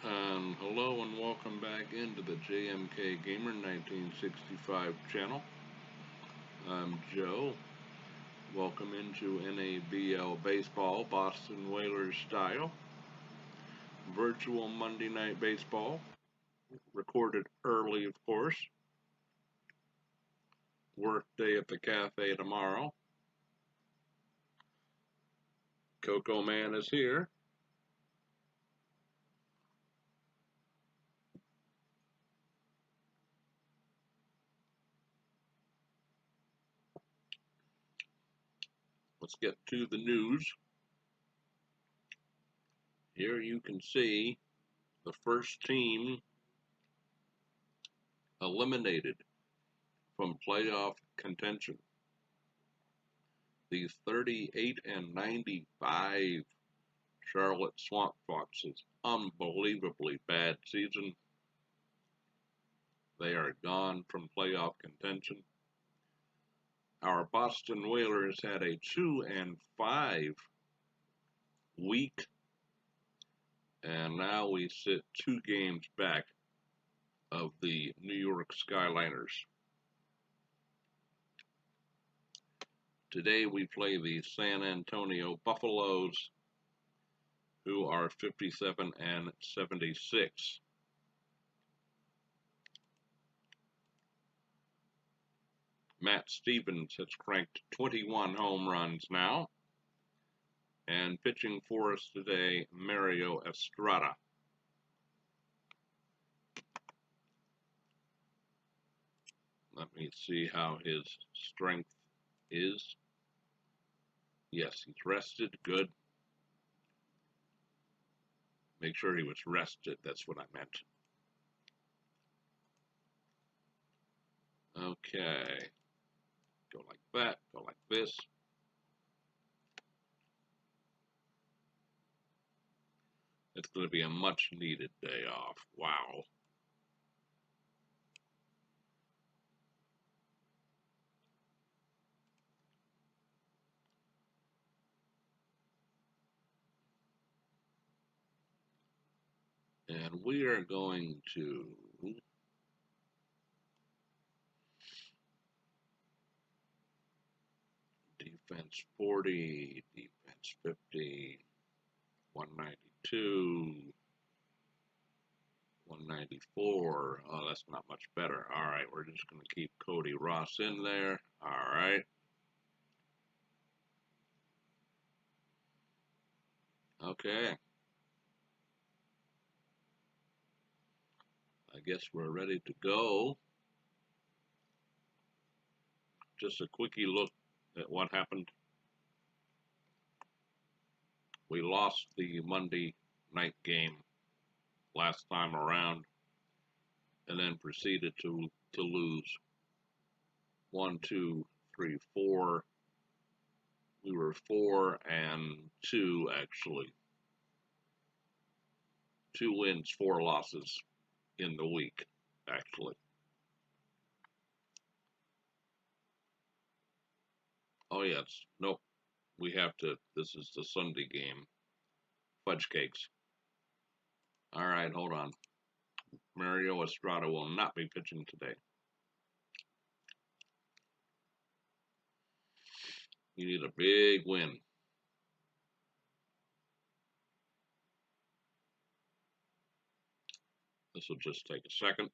Hello and welcome back into the JMK Gamer 1965 channel. I'm Joe. Welcome into NABL Baseball, Boston Whalers style. Virtual Monday Night Baseball. Recorded early, of course. Work day at the cafe tomorrow. Coco Man is here. Let's get to the news. Here you can see the first team eliminated from playoff contention. The 38-95 Charlotte Swamp Foxes, unbelievably bad season. They are gone from playoff contention. Our Boston Whalers had a 2-5 week, and now we sit 2 games back of the New York Skyliners. Today we play the San Antonio Buffaloes, who are 57-76. Matt Stevens has cranked 21 home runs now. And pitching for us today, Mario Estrada. Let me see how his strength is. Yes, he's rested. Good. Make sure he was rested. That's what I meant. Okay. Go like that. Go like this. It's going to be a much needed day off. Wow. And we are going to defense 40, defense 50, 192, 194. Oh, that's not much better. All right, we're just going to keep Cody Ross in there. All right. Okay. I guess we're ready to go. Just a quickie look at what happened. We lost the Monday night game last time around, and then proceeded to lose 1, 2, 3, 4. We were 4-2 actually. 2 wins, 4 losses in the week, actually. Oh yes, nope. We have to. This is the Sunday game. Fudge cakes. All right, hold on. Mario Estrada will not be pitching today. You need a big win. This will just take a second.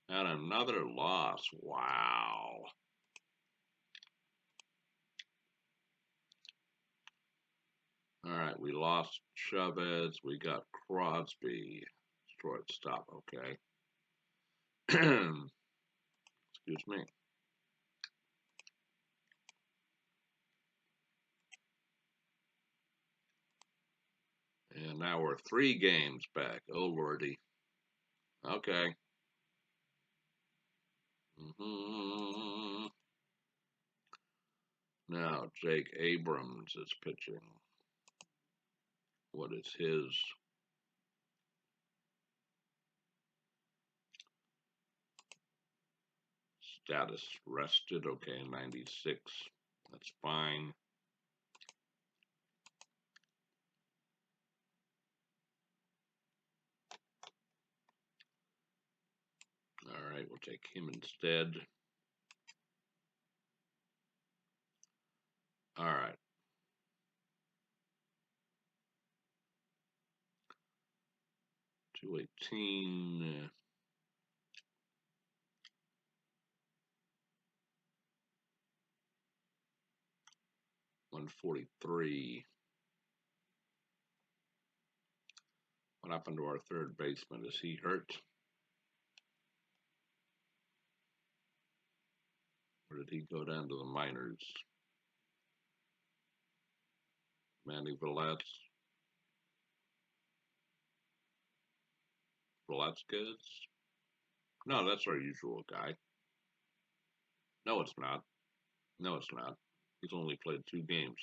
And another loss. Wow. All right, we lost Chavez. We got Crosby. Shortstop, okay. Excuse me. And now we're 3 games back. Oh, Lordy. Okay. Now Jake Abrams is pitching. What is his? Status rested. Okay, 96. That's fine. We'll take him instead. All right. $218. 143. What happened to our third baseman? Is he hurt? Or did he go down to the minors? Manny Velasquez? No, that's our usual guy. No, it's not. No, it's not. He's only played 2 games.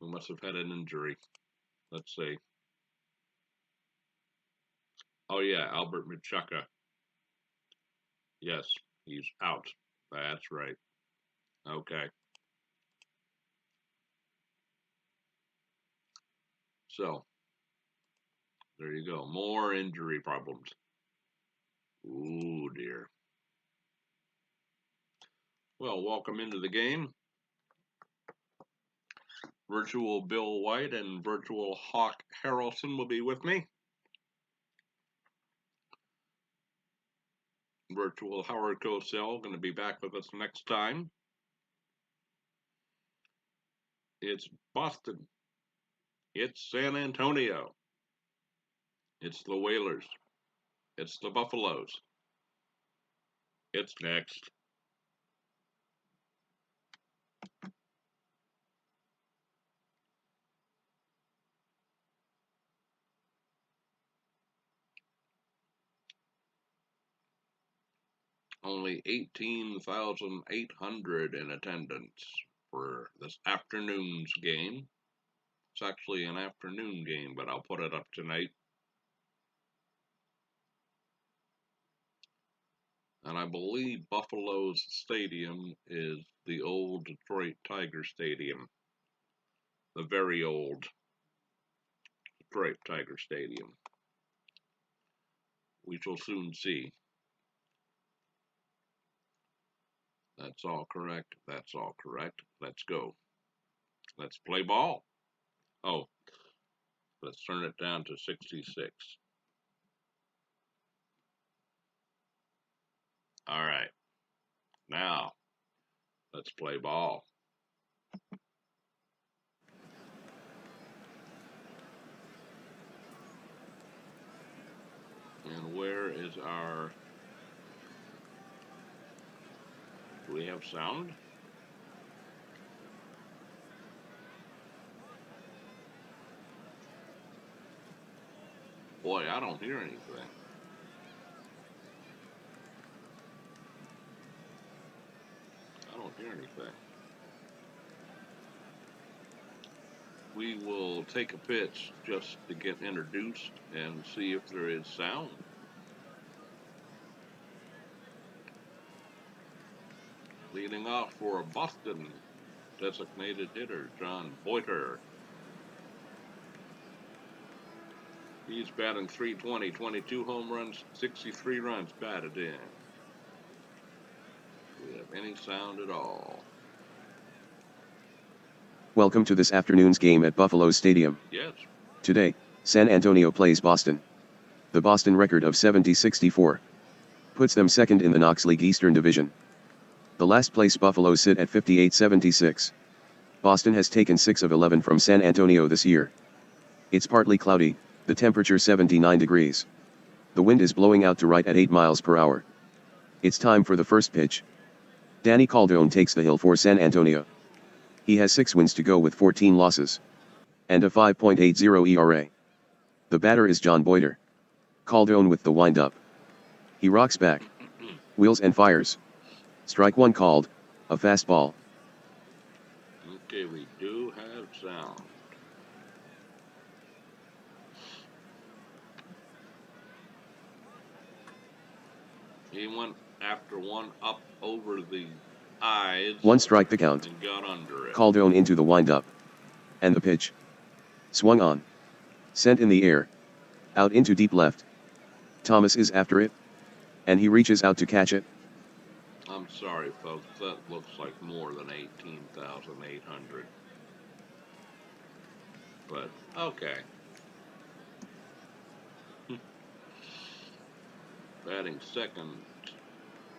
We must have had an injury. Let's see. Oh, yeah, Albert Machuca. Yes, he's out. That's right. Okay. So, there you go. More injury problems. Ooh, dear. Well, welcome into the game. Virtual Bill White and Virtual Hawk Harrelson will be with me. Virtual Howard Cosell going to be back with us next time. It's Boston. It's San Antonio. It's the Whalers. It's the Buffaloes. It's next. Only 18,800 in attendance for this afternoon's game. It's actually an afternoon game, but I'll put it up tonight. And I believe Buffalo's stadium is the old Detroit Tiger Stadium. The very old Detroit Tiger Stadium. We shall soon see. That's all correct. That's all correct. Let's go. Let's play ball. Oh, let's turn it down to 66. All right. Now, let's play ball. And where is our... Do we have sound? Boy, I don't hear anything. I don't hear anything. We will take a pitch just to get introduced and see if there is sound. Leading off for Boston, designated hitter John Boiter. He's batting .320, 22 home runs, 63 runs batted in. Do we have any sound at all? Welcome to this afternoon's game at Buffalo Stadium. Yes. Today, San Antonio plays Boston. The Boston record of 70-64 puts them second in the Knox League Eastern Division. The last place Buffalo sit at 58-76. Boston has taken 6 of 11 from San Antonio this year. It's partly cloudy, the temperature 79 degrees. The wind is blowing out to right at 8 miles per hour. It's time for the first pitch. Danny Calderon takes the hill for San Antonio. He has 6 wins to go with 14 losses. And a 5.80 ERA. The batter is John Boiter. Calderon with the windup. He rocks back. Wheels and fires. Strike 1 called, a fastball. Okay, we do have sound. He went after one up over the eyes. 1 strike the count. And got under it. Calderon into the windup. And the pitch. Swung on. Sent in the air. Out into deep left. Thomas is after it, and he reaches out to catch it. I'm sorry, folks, that looks like more than 18,800. But, okay. Batting second,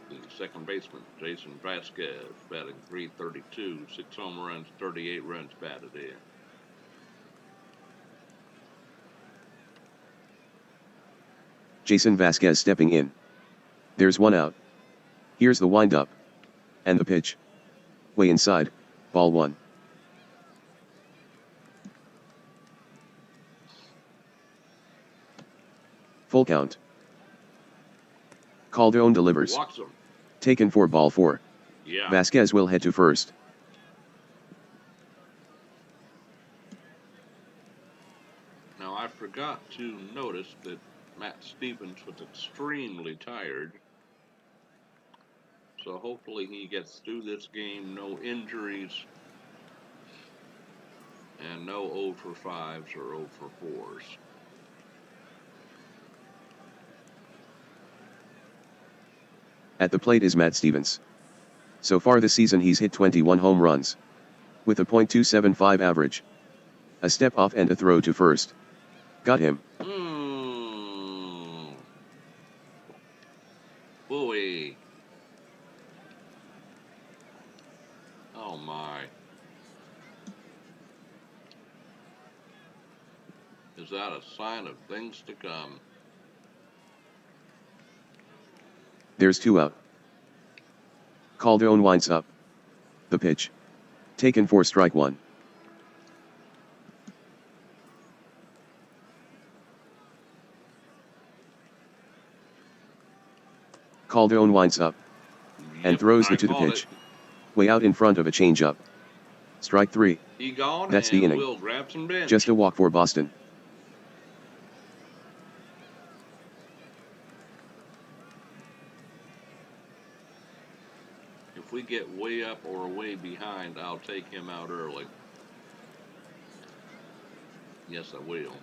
the second baseman, Jason Vasquez, batting .332, 6 home runs, 38 runs batted in. Jason Vasquez stepping in. There's one out. Here's the windup. And the pitch. Way inside, ball one. Full count. Calderon delivers. Walks him. Taken for ball four. Yeah. Vasquez will head to first. Now, I forgot to notice that Matt Stevens was extremely tired. So hopefully he gets through this game, no injuries, and no 0 for 5s or 0 for 4s. At the plate is Matt Stevens. So far this season he's hit 21 home runs. With a .275 average. A step off and a throw to first. Got him. Boy. Oh my. Is that a sign of things to come? There's two out. Calderon winds up. The pitch. Taken for strike one. Calderon winds up. And throws it to the pitch. Way out in front of a changeup. Strike three. He gone. That's the inning. We'll grab some bench. Just a walk for Boston. If we get way up or way behind, I'll take him out early. Yes, I will.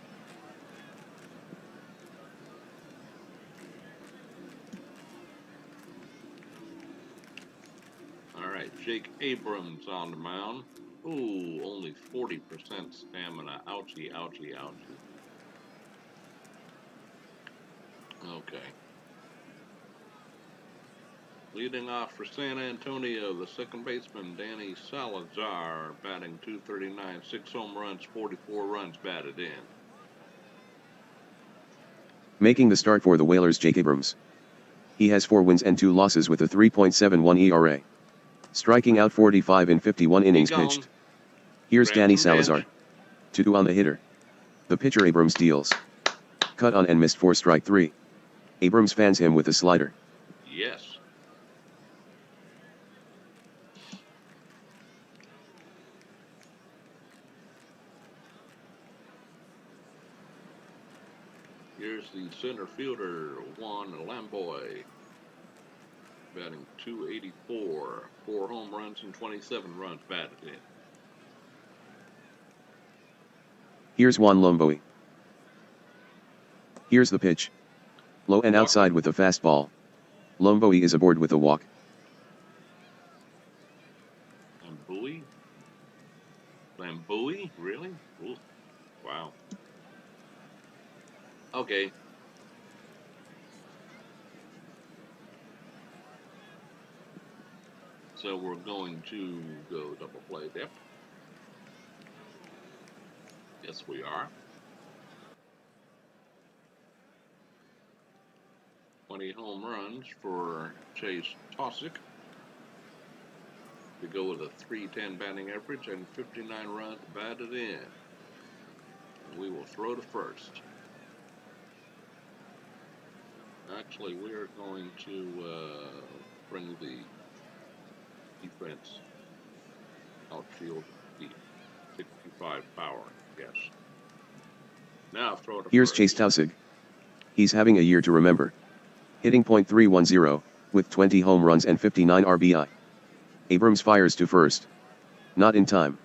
All right, Jake Abrams on the mound. Ooh, only 40% stamina. Ouchie, ouchie, ouchie. Okay. Leading off for San Antonio, the second baseman, Danny Salazar, batting .239, 6 home runs, 44 runs batted in. Making the start for the Whalers, Jake Abrams. He has 4 wins and 2 losses with a 3.71 ERA. Striking out 45 in 51 innings pitched. Here's Danny Salazar. 2 on the hitter. The pitcher Abrams deals. Cut on and missed for strike 3. Abrams fans him with a slider. Yes. Here's the center fielder, Juan Lamboy, batting .284, 4 home runs and 27 runs batted in. Here's Juan Lamboy. Here's the pitch. Low and outside with a fastball. Lamboy is aboard with a walk. Lamboy? Really? Ooh. Wow. Okay. So we're going to go double play depth. Yes, we are. 20 home runs for Chase Tosick. We go with a .310 batting average and 59 runs batted in. And we will throw to first. Actually, we are going to bring the defense outfield deep. 65 power, yes. Now throw to Here's first. Chase Tosick. He's having a year to remember. Hitting .310, with 20 home runs and 59 RBI. Abrams fires to first. Not in time.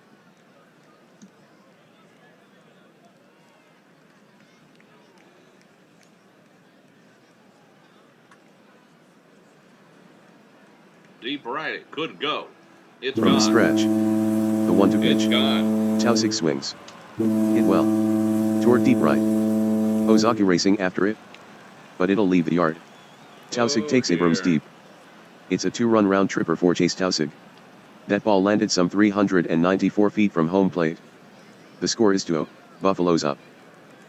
deep right. It could go. It's From gone. the stretch. The 1-2 pitch. It's gone. Tausig swings. Hit well. Toward deep right. Ozaki racing after it. But it'll leave the yard. Tausig takes Abrams deep. It's a 2-run round tripper for Chase Tausig. That ball landed some 394 feet from home plate. The score is 2-0. Buffalo's up.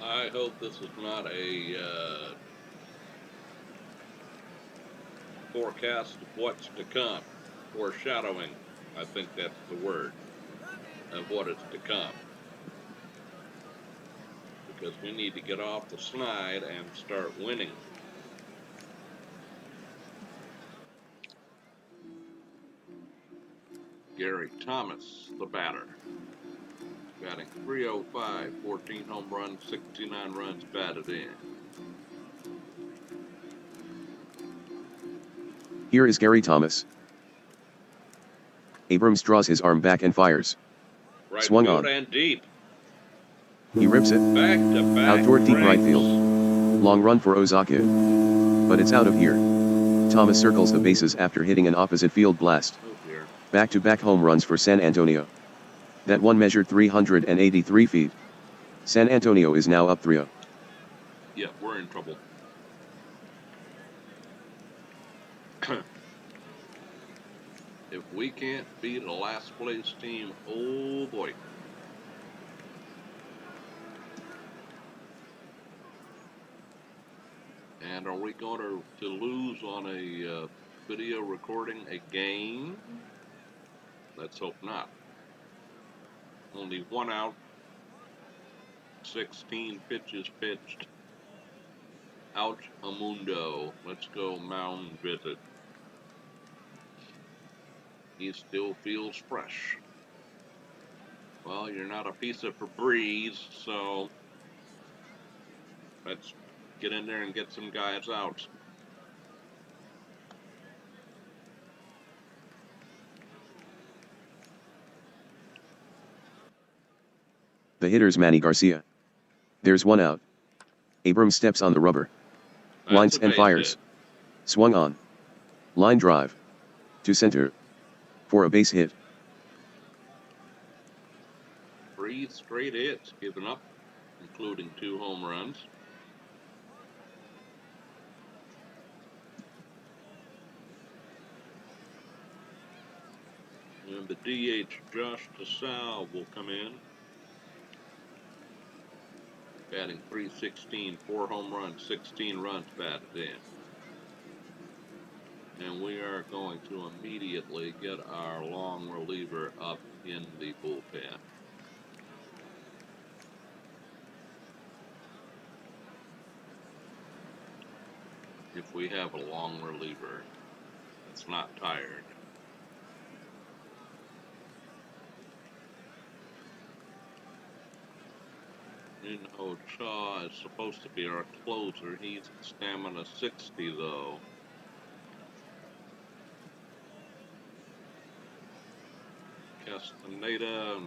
I hope this is not a forecast of what's to come. Foreshadowing, I think that's the word, of what is to come. Because we need to get off the slide and start winning. Gary Thomas, the batter. Batting .305, 14 home runs, 69 runs batted in. Here is Gary Thomas. Abrams draws his arm back and fires. Right Swung field on. and deep. He rips it. Back to back. Out toward deep right ranks. field. Long run for Ozaki. But it's out of here. Thomas circles the bases after hitting an opposite field blast. Oh dear. Back-to-back home runs for San Antonio. That one measured 383 feet. San Antonio is now up 3-0. Yeah, we're in trouble. If we can't beat a last place team, oh boy. And are we going to lose on a video recording again? Let's hope not. Only 1 out, 16 pitches pitched. Ouch, Amundo. Let's go mound visit. He still feels fresh. Well, you're not a piece of Febreze, so let's get in there and get some guys out. The hitter's Manny Garcia. There's 1 out. Abrams steps on the rubber. Lines and fires. Swung on. Line drive. To center. For a base hit. 3 straight hits given up, including 2 home runs. And the DH Josh DeSalle will come in. Batting .316, 4 home runs, 16 runs batted in. And we are going to immediately get our long reliever up in the bullpen. If we have a long reliever that's not tired. Minho Cha is supposed to be our closer. He's stamina 60 though. Castaneda.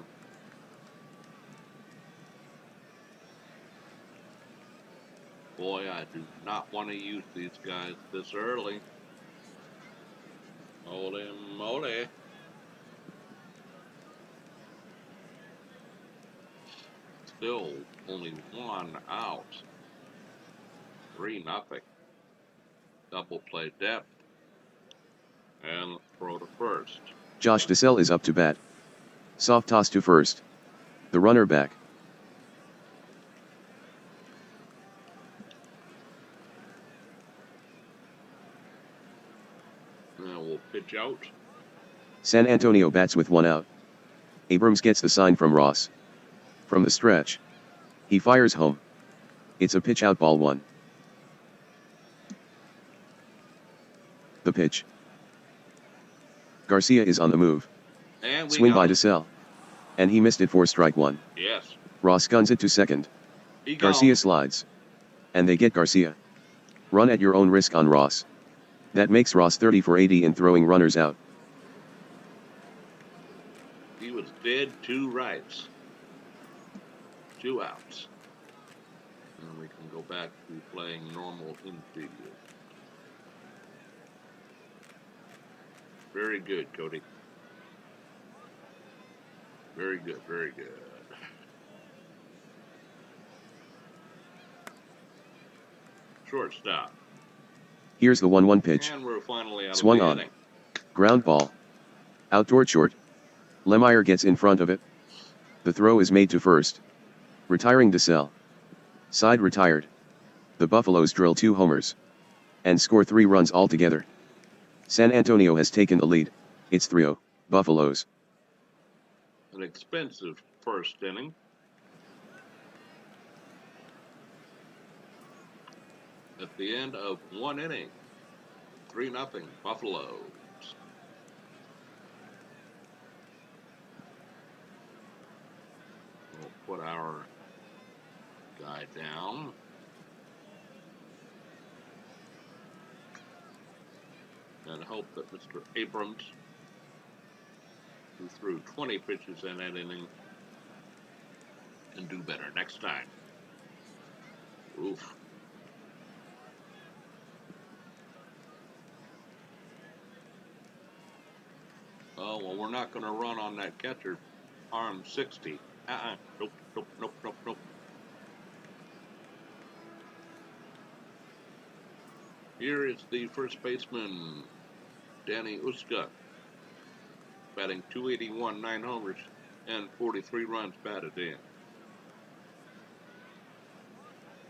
Boy, I do not want to use these guys this early. Holy moly. Still only 1 out. 3-0. Double play depth. And throw to first. Josh DeSalle is up to bat. Soft toss to first. The runner back. And we'll pitch out. San Antonio bats with 1 out. Abrams gets the sign from Ross. From the stretch. He fires home. It's a pitch out, ball 1. The pitch. Garcia is on the move. And we Swing by him. DeSalle. And he missed it for strike 1. Yes. Ross guns it to second. Garcia slides. And they get Garcia. Run at your own risk on Ross. That makes Ross 30 for 80 in throwing runners out. He was dead 2 rights. 2 outs. And we can go back to playing normal infield. Very good, Cody. Very good, very good. Shortstop. Here's the 1-1 pitch. And we're finally out Swung of the on. inning. Ground ball. Out toward short. Lemire gets in front of it. The throw is made to first. Retiring DeSalle. Side retired. The Buffaloes drill 2 homers. And score 3 runs altogether. San Antonio has taken the lead. It's 3-0, Buffaloes. An expensive first inning. At the end of 1 inning, 3-0 Buffaloes. We'll put our guy down. And hope that Mr. Abrams, who threw 20 pitches in that inning, can do better next time. Oof. Oh, well, we're not going to run on that catcher. Arm 60. Nope, nope, nope, nope, nope. Here is the first baseman, Danny Uska, batting .281, 9 homers, and 43 runs batted in.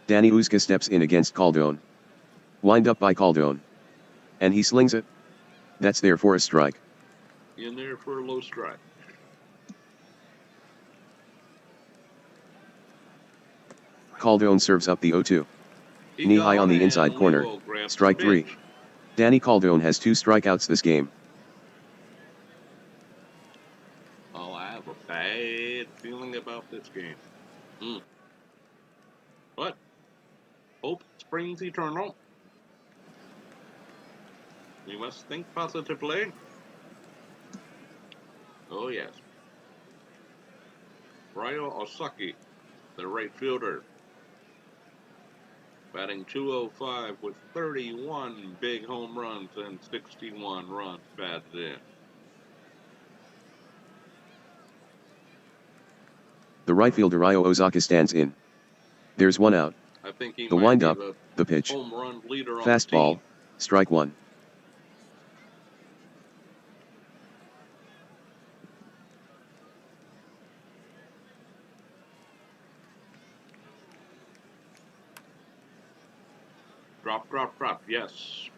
Danny Uska steps in against Calderon. Wind up by Calderon. And he slings it. That's there for a strike. In there for a low strike. Calderon serves up the 0-2. Knee high on the inside corner. Strike 3. Danny Calderon has 2 strikeouts this game. Oh, I have a bad feeling about this game. But hope springs eternal. We must think positively. Oh, yes. Ryo Osaki, the right fielder, batting .205 with 31 big home runs and 61 runs batted in. The right fielder Ryo Osaka stands in. There's 1 out. I think he The might wind-up, be the pitch. home run leader on Fastball, the team. strike 1. Drop, yes.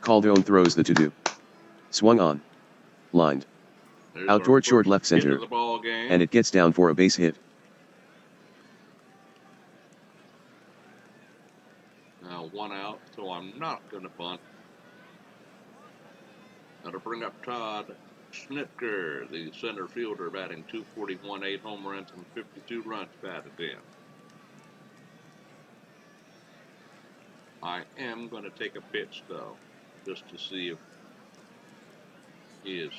Calderon throws the 2-2. Swung on. Lined. There's Out toward short left center. the ball game. And it gets down for a base hit. Now 1 out, so I'm not going to bunt. Now to bring up Todd Schnitker, the center fielder, batting .241, 8 home runs and 52 runs batted in. I am going to take a pitch, though, just to see if he is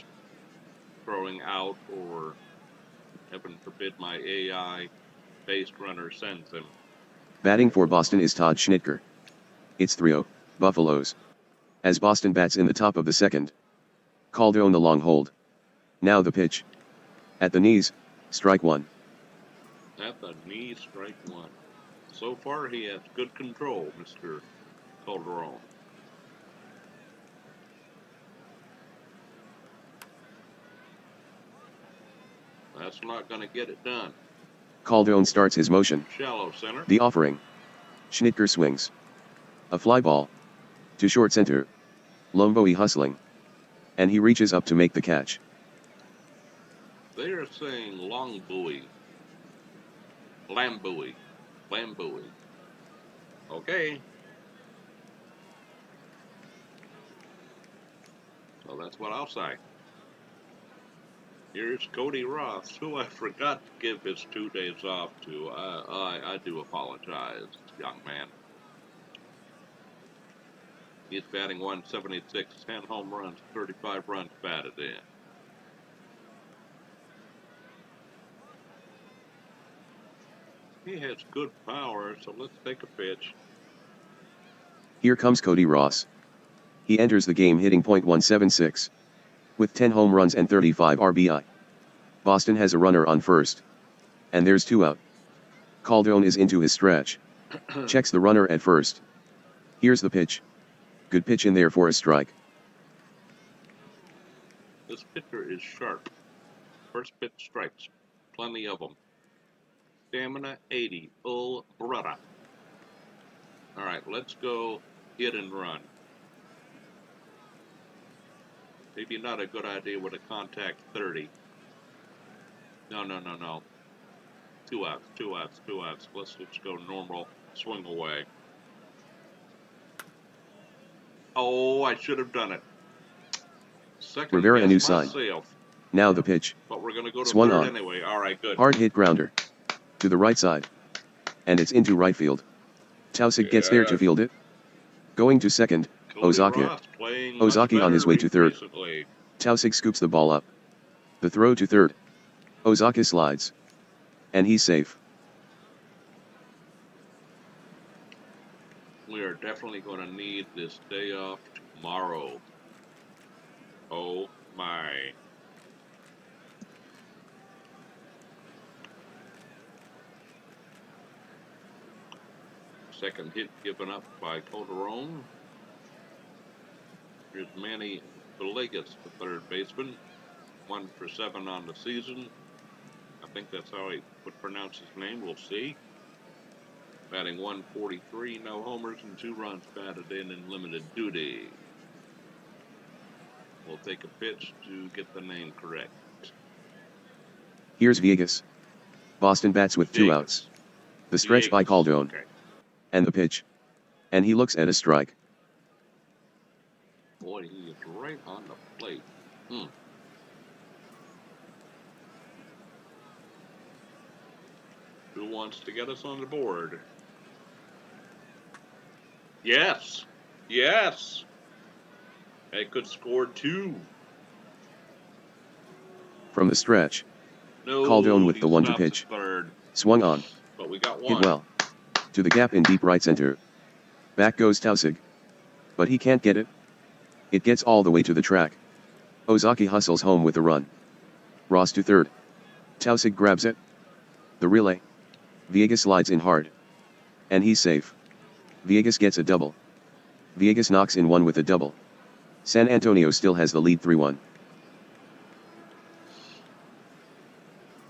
throwing out or, heaven forbid, my AI base runner sends him. Batting for Boston is Todd Schnitker. It's 3-0, Buffaloes. As Boston bats in the top of the second. Calderon the long hold. Now the pitch. At the knees, strike 1. At the knees, strike 1. So far, he has good control, Mr. Calderon. That's not going to get it done. Calderon starts his motion. Shallow center. The offering. Schnitker swings. A fly ball. To short center. Lomboe hustling. And he reaches up to make the catch. They are saying long buoy. Lambuoy. Lambuoy. Okay. So that's what I'll say. Here's Cody Ross, who I forgot to give his 2 days off to. I do apologize, young man. He's batting .176, 10 home runs, 35 runs batted in. He has good power, so let's take a pitch. Here comes Cody Ross. He enters the game hitting .176. with 10 home runs and 35 RBI. Boston has a runner on first. And there's 2 out. Calderon is into his stretch. Checks the runner at first. Here's the pitch. Good pitch in there for a strike. This pitcher is sharp. First pitch strikes. Plenty of them. Stamina 80. Full brother. Alright, let's go hit and run. Maybe not a good idea with a contact 30. No. 2 outs, 2 outs, 2 outs. Let's just go normal. Swing away. Oh, I should have done it. Second Rivera a new sign. myself. Now the pitch. But we're going to go to Swung third on. anyway. All right, good. Hard hit grounder. To the right side. And it's into right field. Tausig gets there to field it. Going to second. Ozaki. Ozaki on his way to third. Recently. Tausig scoops the ball up. The throw to third. Ozaki slides. And he's safe. We are definitely going to need this day off tomorrow. Oh my. Second hit given up by Calderon. Here's Manny Villegas, the third baseman. 1 for 7 on the season. I think that's how he would pronounce his name. We'll see. Batting 143, no homers and 2 runs batted in limited duty. We'll take a pitch to get the name correct. Here's Villegas. Boston bats with 2 outs. The stretch by Calderon. Okay. And the pitch. And he looks at a strike. Boy, he is right on the plate. Who wants to get us on the board? Yes. Yes. They could score 2. From the stretch. No, Calderon with he the 1-2 stops pitch. at third, Swung on. but we got 1. Hit well. To the gap in deep right center. Back goes Tausig. But he can't get it. It gets all the way to the track. Ozaki hustles home with a run. Ross to third. Tausig grabs it. The relay. Villegas slides in hard. And he's safe. Villegas gets a double. Villegas knocks in 1 with a double. San Antonio still has the lead 3-1.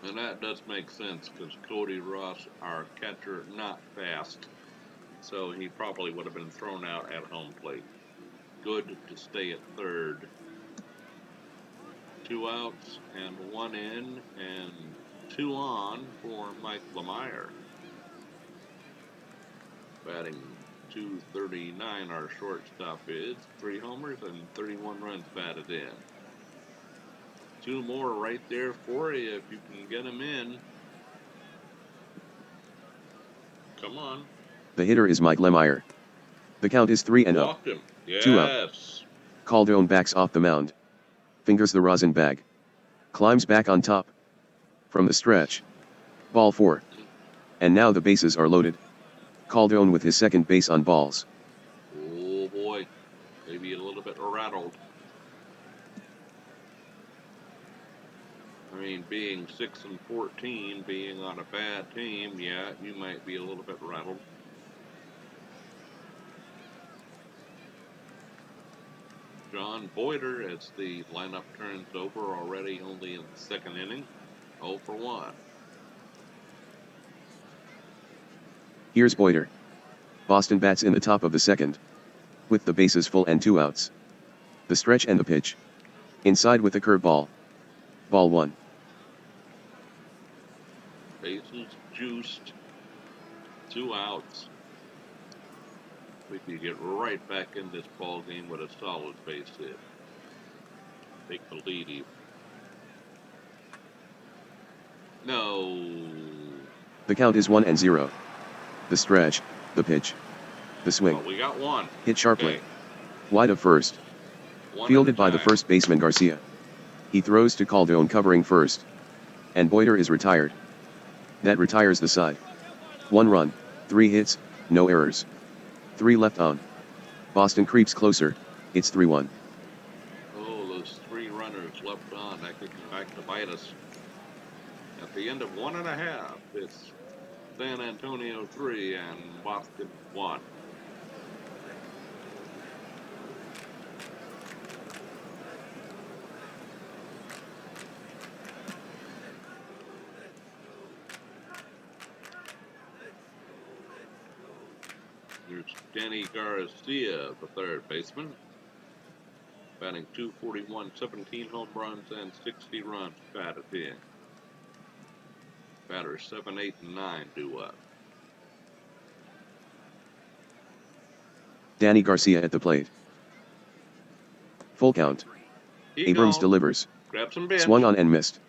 And that does make sense because Cody Ross, our catcher, not fast. So he probably would have been thrown out at home plate. Good to stay at third. 2 outs and 1 in and 2 on for Mike Lemire. Batting 239, our shortstop is. 3 homers and 31 runs batted in. 2 more right there for you if you can get them in. Come on. The hitter is Mike Lemire. The count is 3-0. Walked him. Yes. 2 out. Calderon backs off the mound. Fingers the rosin bag. Climbs back on top. From the stretch. Ball 4. And now the bases are loaded. Calderon with his second base on balls. Oh boy. Maybe a little bit rattled. I mean, being 6-14, being on a bad team, yeah, you might be a little bit rattled. John Boyder, as the lineup turns over already only in the 2nd inning, 0 for 1. Here's Boyder. Boston bats in the top of the 2nd. With the bases full and 2 outs. The stretch and the pitch. Inside with a curveball. Ball 1. Bases juiced. 2 outs. We can get right back in this ball game with a solid base hit. Take the lead even. No. The count is 1-0. The stretch, the pitch. The swing. Well, we got 1. Hit sharply. Okay. Wide of first. 1 Fielded at a by the time. first baseman Garcia. He throws to Calderon covering first. And Boyder is retired. That retires the side. 1 run, 3 hits, no errors. 3 left on. Boston creeps closer. It's 3-1. Oh, those 3 runners bite us. At the end of 1.5, it's San Antonio 3 and Boston 1. Here's Danny Garcia, the third baseman, batting .241, 17 home runs and 60 runs batted in. Batters 7, 8, and 9 due up. Danny Garcia at the plate. Full count. Abrams delivers. Grab some bench. Swung on and missed.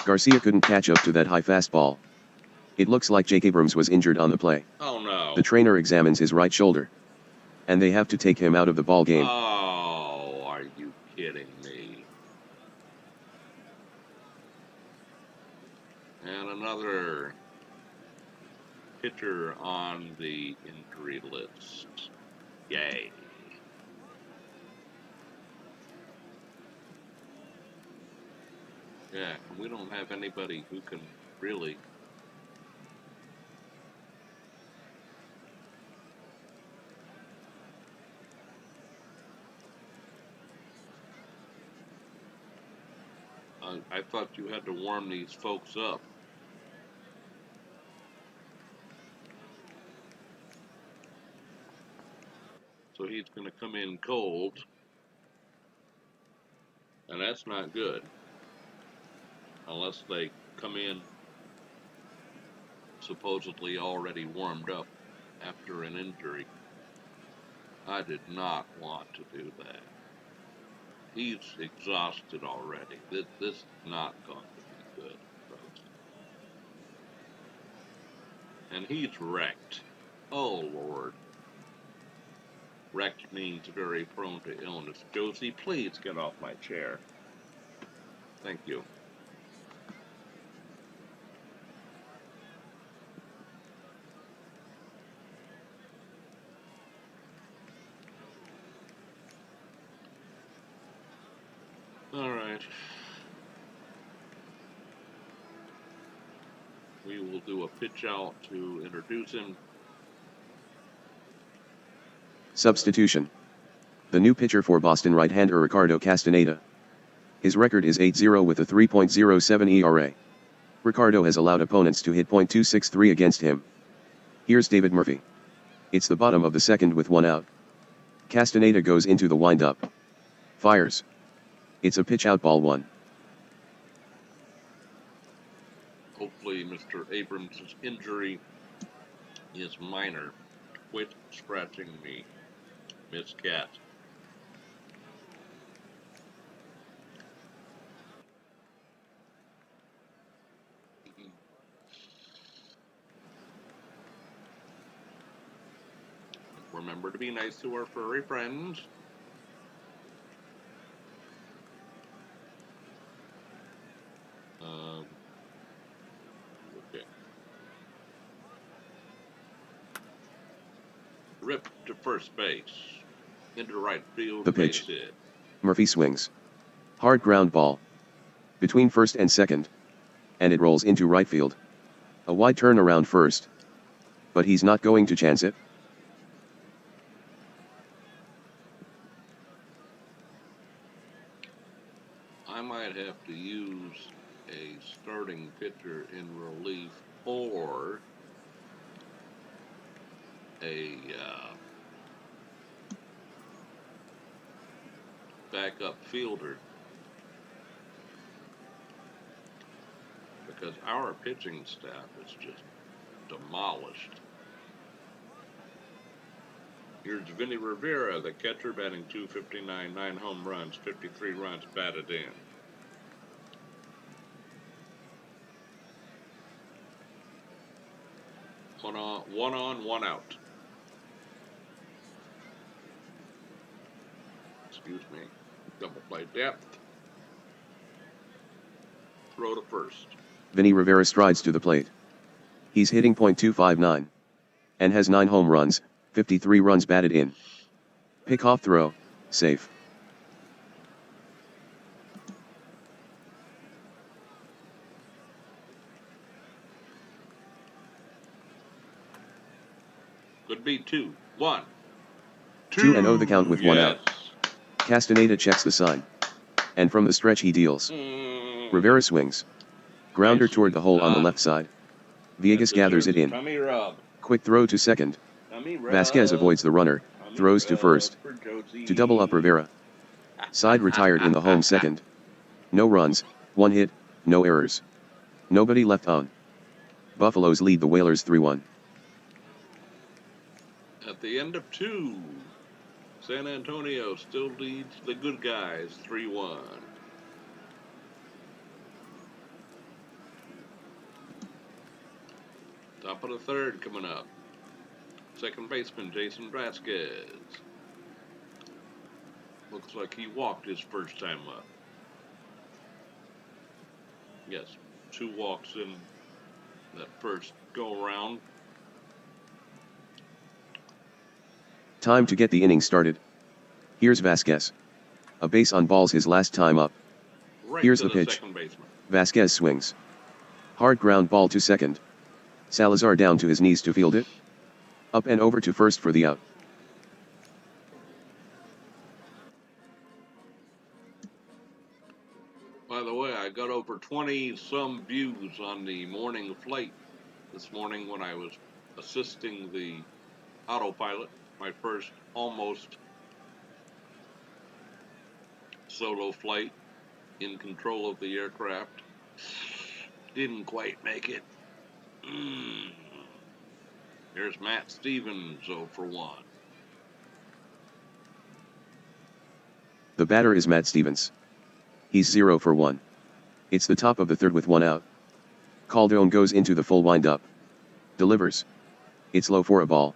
Garcia couldn't catch up to that high fastball. It looks like Jake Abrams was injured on the play. Oh no. The trainer examines his right shoulder. And they have to take him out of the ball game. Oh, are you kidding me? And another pitcher on the injury list. Yay. Yeah, we don't have anybody who can really I thought you had to warm these folks up. So he's going to come in cold. And that's not good. Unless they come in supposedly already warmed up after an injury. I did not want to do that. He's exhausted already. This is not going to be good, folks. And he's wrecked. Oh, Lord. Wrecked means very prone to illness. Josie, please get off my chair. Thank you. All right. We will do a pitch out to introduce him. Substitution. The new pitcher for Boston, right-hander Ricardo Castaneda. His record is 8-0 with a 3.07 ERA. Ricardo has allowed opponents to hit .263 against him. Here's David Murphy. It's the bottom of the second with 1 out. Castaneda goes into the windup. Fires. It's a pitch out, ball 1. Hopefully Mr. Abrams' injury is minor. Quit scratching me, Miss Cat. Remember to be nice to our furry friends. Okay. Rip to first base. Into right field. The pitch. Murphy swings. Hard ground ball. Between first and second. And it rolls into right field. A wide turn around first. But he's not going to chance it. I might have to use a starting pitcher in relief or a backup fielder, because our pitching staff is just demolished. Here's Vinny Rivera, the catcher, batting .259, 9 home runs, 53 runs batted in. One on, one out. Excuse me. Double play depth. Throw to first. Vinny Rivera strides to the plate. He's hitting .259. And has 9 home runs, 53 runs batted in. Pick-off throw, safe. Could be 2-1. 2-0 the count with 1 Yes. out. Two. 2-0 the count with 1 Yes. out. Castaneda checks the sign. And from the stretch he deals. Rivera swings. Grounder Nicely toward the hole on the done. left side. Villegas gathers it in. Tummy rub. Quick throw to second. Tummy rub. Vasquez avoids the runner, Tummy throws to rub first. for Josie. To double up Rivera. Side retired in the home second. No runs, 1 hit, no errors. Nobody left on. Buffaloes lead the Whalers 3-1. At the end of 2, San Antonio still leads the good guys 3-1. Top of the third coming up. Second baseman Jason Vasquez. Looks like he walked his first time up. Yes, 2 walks in that first go around. Time to get the inning started. Here's Vasquez. A base on balls his last time up. Right Here's to the pitch. second baseman. Vasquez swings. Hard ground ball to second. Salazar down to his knees to field it. Up and over to first for the out. By the way, I got over 20 some views on the morning flight this morning when I was assisting the autopilot, my first almost solo flight in control of the aircraft. Didn't quite make it. Here's Matt Stevens, 0 for 1. The batter is Matt Stevens. He's 0 for 1. It's the top of the third with 1 out. Calderon goes into the full windup. Delivers. It's low for a ball.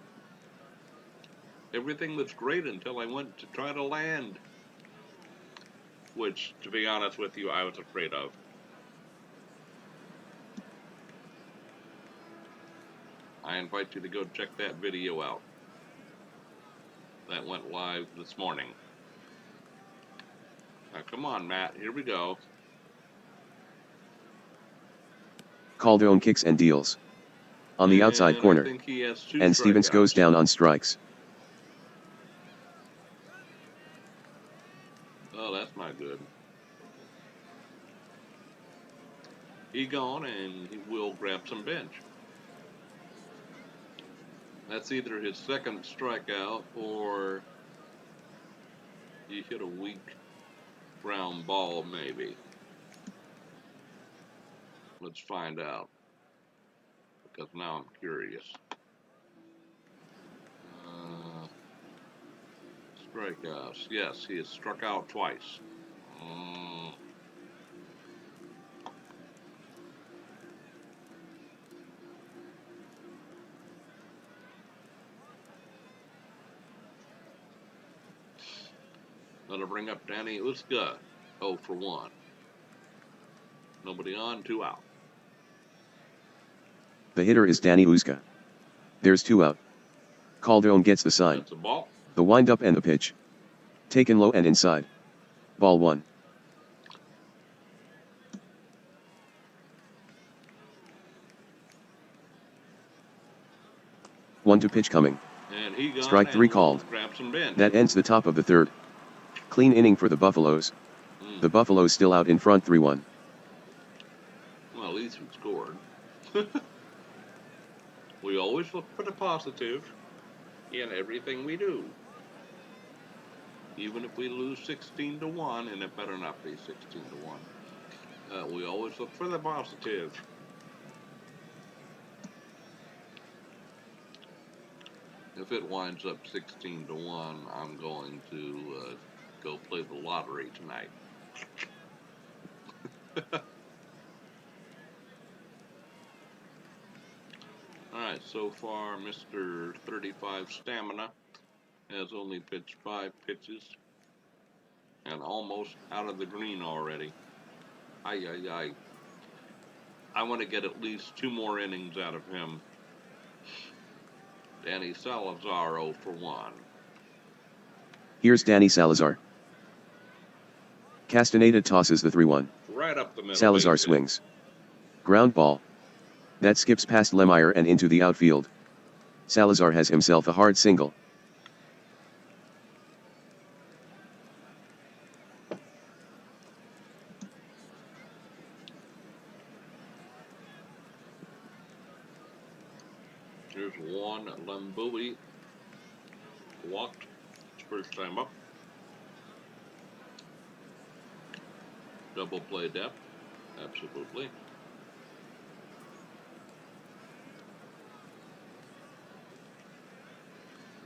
Everything was great until I went to try to land, which, to be honest with you, I was afraid of. I invite you to go check that video out. That went live this morning. Now, come on, Matt. Here we go. Calderon kicks and deals. On the outside corner. I think he has 2 and Stevens strikeouts. goes down on strikes. Oh, that's not good. He gone, and he will grab some bench. That's either his second strikeout or he hit a weak ground ball, maybe. Let's find out, because now I'm curious. Strikeouts. Yes, he has struck out twice. That'll bring up Danny Uska, 0 for 1. Nobody on, 2 out. The hitter is Danny Uska. There's 2 out. Calderon gets the sign. That's a ball. The windup and the pitch. Taken low and inside. Ball 1. One to pitch coming. And he gone Strike 3 called. Grab some bench. That ends the top of the third. Clean inning for the Buffaloes. The Buffaloes still out in front 3-1. Well, at least we scored. We always look for the positive in everything we do. Even if we lose 16-1, and it better not be 16-1. We always look for the positive. If it winds up 16-1, I'm going to go play the lottery tonight. Alright, so far Mr. 35 Stamina has only pitched 5 pitches and almost out of the green already. I want to get at least 2 more innings out of him. Danny Salazar, 0 for 1. Here's Danny Salazar. Castaneda tosses the 3-1. Right up the middle. Salazar swings. Ground ball. That skips past Lemire and into the outfield. Salazar has himself a hard single. Here's one Lambui. Walked. First time up. Double play depth. Absolutely.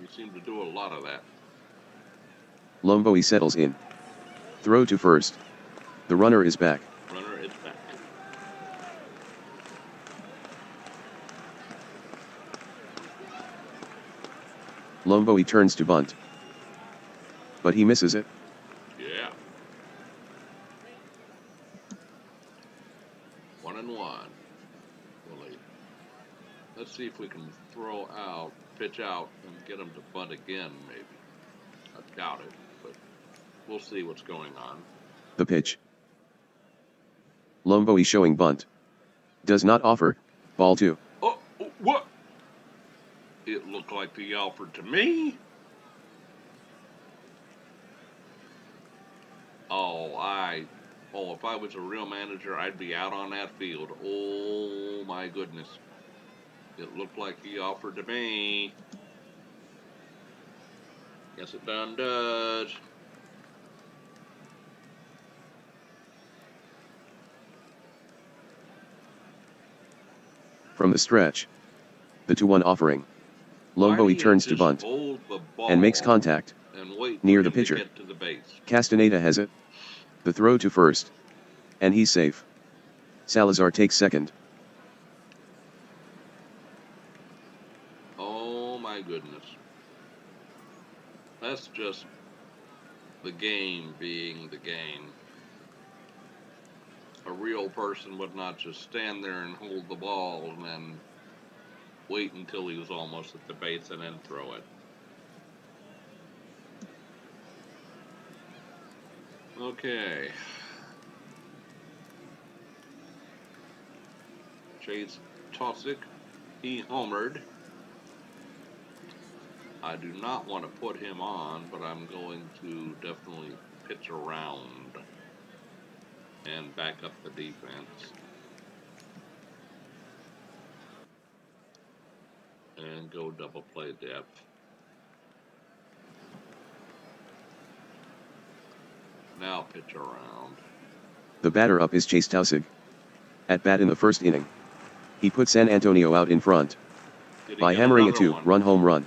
You seem to do a lot of that. Lomboe settles in. Throw to first. The runner is back. Runner is back. Lomboe turns to bunt. But he misses it. Yeah. 1-1. Willie. Let's see if we can pitch out, and get him to bunt again, maybe. I doubt it, but we'll see what's going on. The pitch. Lomboe showing bunt. Does not offer. Ball 2. Oh, what? It looked like he offered to me. If I was a real manager, I'd be out on that field. Oh my goodness. It looked like he offered to me. Yes, it done does. From the stretch. The 2-1 offering. Lomboe turns to bunt. And makes contact. Near the pitcher. Castaneda has it. The throw to first. And he's safe. Salazar takes second. Oh my goodness. That's just the game being the game. A real person would not just stand there and hold the ball and then wait until he was almost at the base and then throw it. Okay. Chase Tosick, he homered. I do not want to put him on, but I'm going to definitely pitch around and back up the defense. And go double play depth. Now pitch around. The batter up is Chase Tausig. At bat in the first inning. He put San Antonio out in front. By hammering a 2-run home run.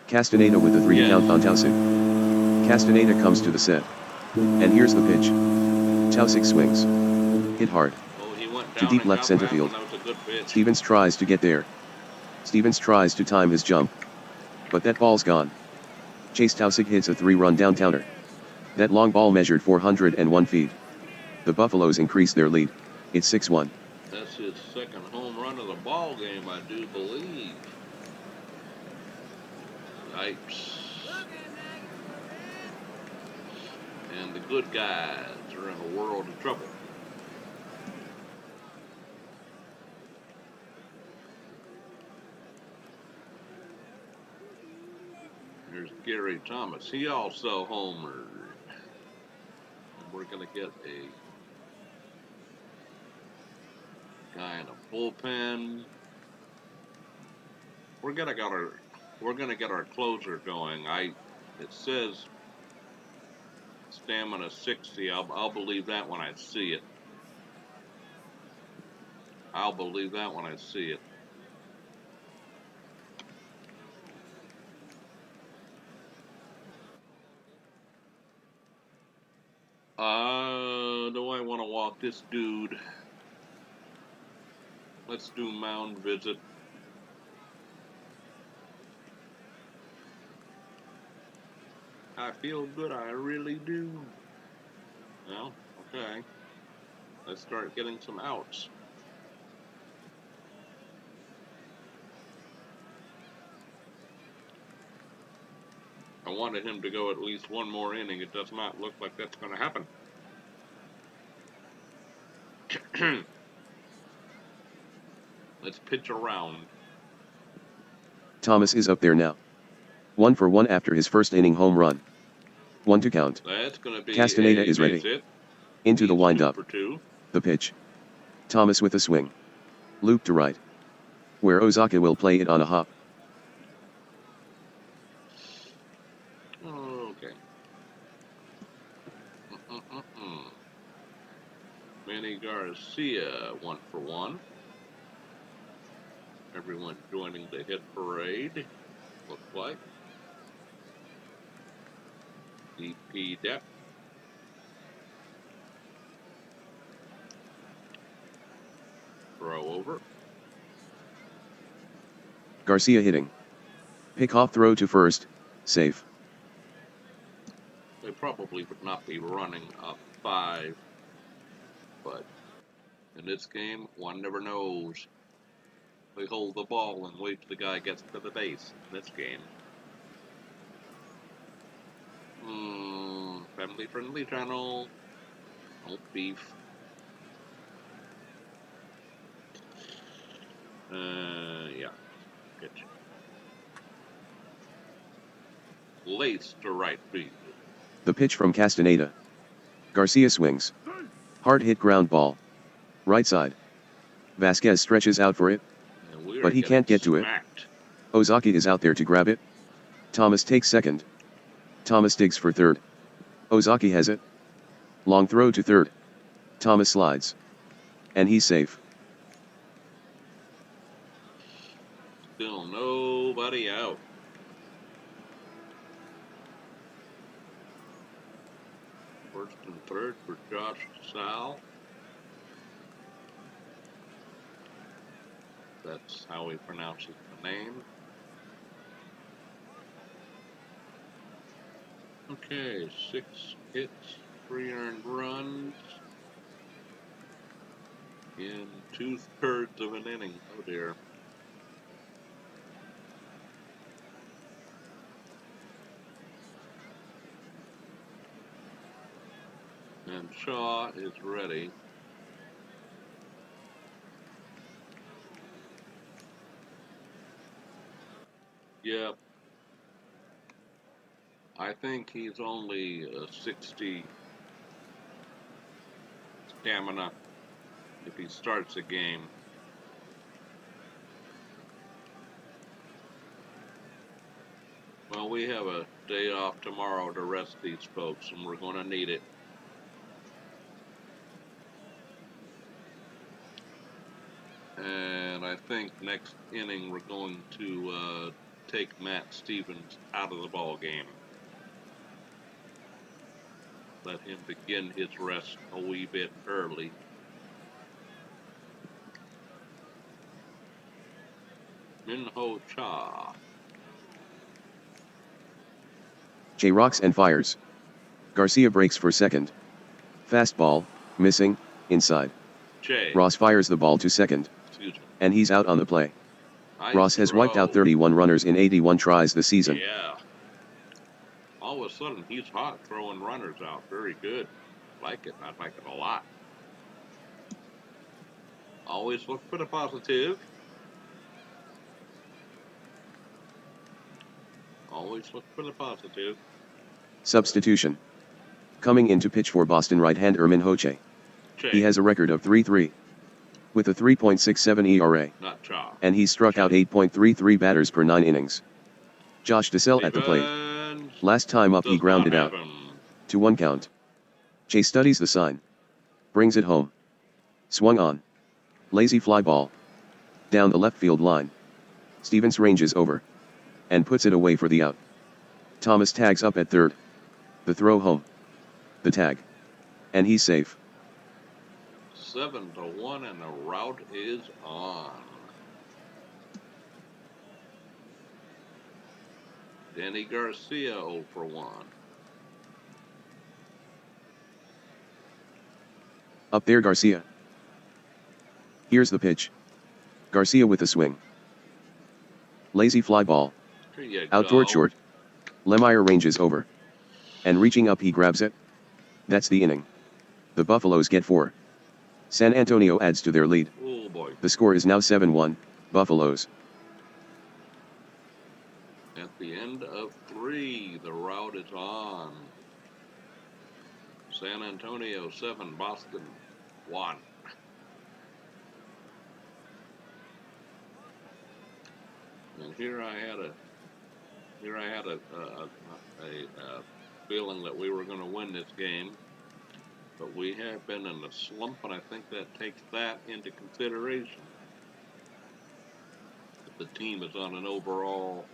Castaneda with the 3 count on Tausig. Castaneda comes to the set. And here's the pitch. Tausig swings. Hit hard. To deep left center field. Stevens tries to get there. Stevens tries to time his jump. But that ball's gone. Chase Tausig hits a 3-run downtowner. That long ball measured 401 feet. The Buffaloes increase their lead. It's 6-1. That's his second home run of the ball game, I do believe. Yikes. And the good guys are in a world of trouble. There's Gary Thomas. He also homered. And we're going to get a guy in a bullpen. We're gonna get our closer going. It says stamina 60. I'll believe that when I see it. I'll believe that when I see it. Do I want to walk this dude? Let's do mound visit. I feel good, I really do. Well, okay. Let's start getting some outs. I wanted him to go at least one more inning. It does not look like that's going to happen. Let's pitch around. Thomas is up there now. 1 for 1 after his first inning home run. 1 to count. That's going to be Castaneda a is ready. hit. Into the He's windup. 2 for 2. The pitch. Thomas with a swing. Loop to right. Where Ozaki will play it on a hop. Okay. Manny Garcia, 1 for 1. Everyone joining the hit parade, looks like. DP depth. Throw over. Garcia hitting. Pick-off throw to first, safe. They probably would not be running up 5, but in this game, one never knows. They hold the ball and wait till the guy gets to the base in this game. Family-friendly channel. No beef. Yeah. Pitch. Lace to right field. The pitch from Castaneda. Garcia swings. Hard hit ground ball. Right side. Vasquez stretches out for it. But he can't get to it. Ozaki is out there to grab it. Thomas takes second. Thomas digs for third. Ozaki has it. Long throw to third. Thomas slides. And he's safe. Still nobody out. First and third for Josh Sal. That's how he pronounces the name. Okay, 6 hits, 3 earned runs in 2/3 of an inning. Oh dear. And Shaw is ready. Yep. I think he's only 60 stamina if he starts a game. Well, we have a day off tomorrow to rest these folks, and we're going to need it. And I think next inning we're going to take Matt Stevens out of the ball game. Let him begin his rest a wee bit early. Minho Cha. Jay rocks and fires. Garcia breaks for second. Fastball, missing, inside. Jay. Ross fires the ball to second. And he's out on the play. Nice Ross has throw. wiped out 31 runners in 81 tries this season. Yeah. All of a sudden, he's hot throwing runners out. Very good. Like it. I like it a lot. Always look for the positive. Always look for the positive. Substitution. Coming in to pitch for Boston right-hander Minho Cha. He has a record of 3-3. With a 3.67 ERA. Not Cha. And he struck out 8.33 batters per 9 innings. Josh DeSalle at the plate. Last time up he grounded out. To 1 count. Cha studies the sign. Brings it home. Swung on. Lazy fly ball. Down the left field line. Stevens ranges over. And puts it away for the out. Thomas tags up at third. The throw home. The tag. And he's safe. 7-1 and the route is on. Danny Garcia 0 for 1. Up there Garcia. Here's the pitch. Garcia with a swing. Lazy fly ball. Out toward short. Lemire ranges over. And reaching up he grabs it. That's the inning. The Buffaloes get 4. San Antonio adds to their lead. Oh boy. The score is now 7-1, Buffaloes. the end of 3. The route is on. San Antonio 7, Boston 1. And here I had a feeling that we were going to win this game, but we have been in a slump, and I think that takes that into consideration. If the team is on an overall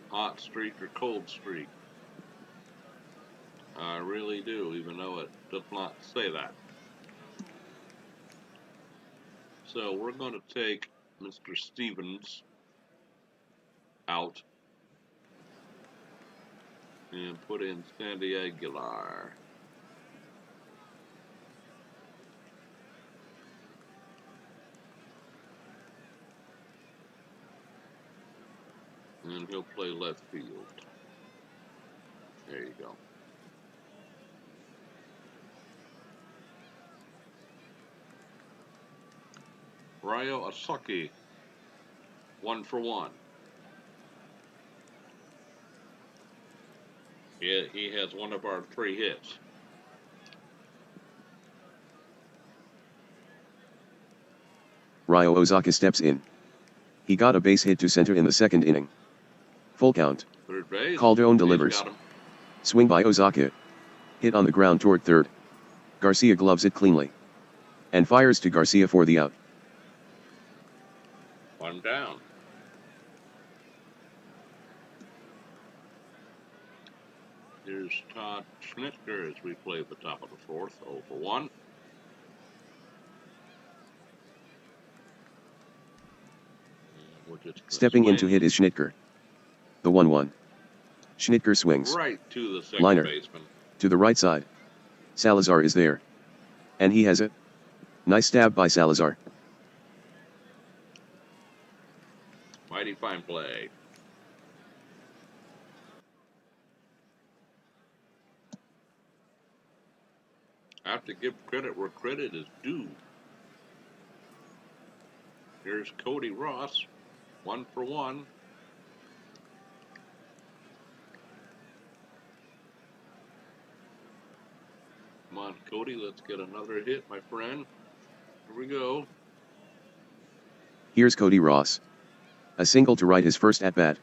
hot streak or cold streak. I really do, even though it does not say that. So we're going to take Mr. Stevens out and put in Sandy Aguilar. And he'll play left field. There you go. Ryo Asaki, 1 for 1. He has one of our 3 hits. Ryo Ozaki steps in. He got a base hit to center in the 2nd inning. Full count. Third base. Calderon delivers. Swing by Ozaki. Hit on the ground toward 3rd. Garcia gloves it cleanly. And fires to Garcia for the out. 1 down. Here's Todd Schnittker as we play the top of the 4th, 0 for 1. Stepping in to hit is Schnittker. The 1-1. Schnittker swings. Right to the second Liner. baseman. To the right side. Salazar is there. And he has it. Nice stab by Salazar. Mighty fine play. I have to give credit where credit is due. Here's Cody Ross, 1 for 1. Come on, Cody, let's get another hit, my friend. Here we go. Here's Cody Ross. A single to right his first at-bat.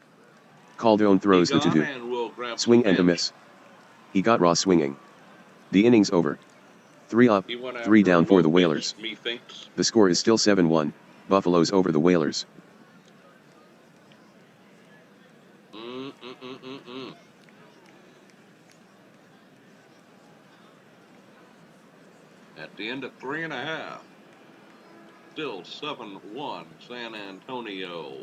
Calderon throws the 2-2. Swing and a miss. He got Ross swinging. The inning's over. 3 up, 3 down for the Whalers. The score is still 7-1, Buffaloes over the Whalers. At the end of 3.5, still 7-1 San Antonio.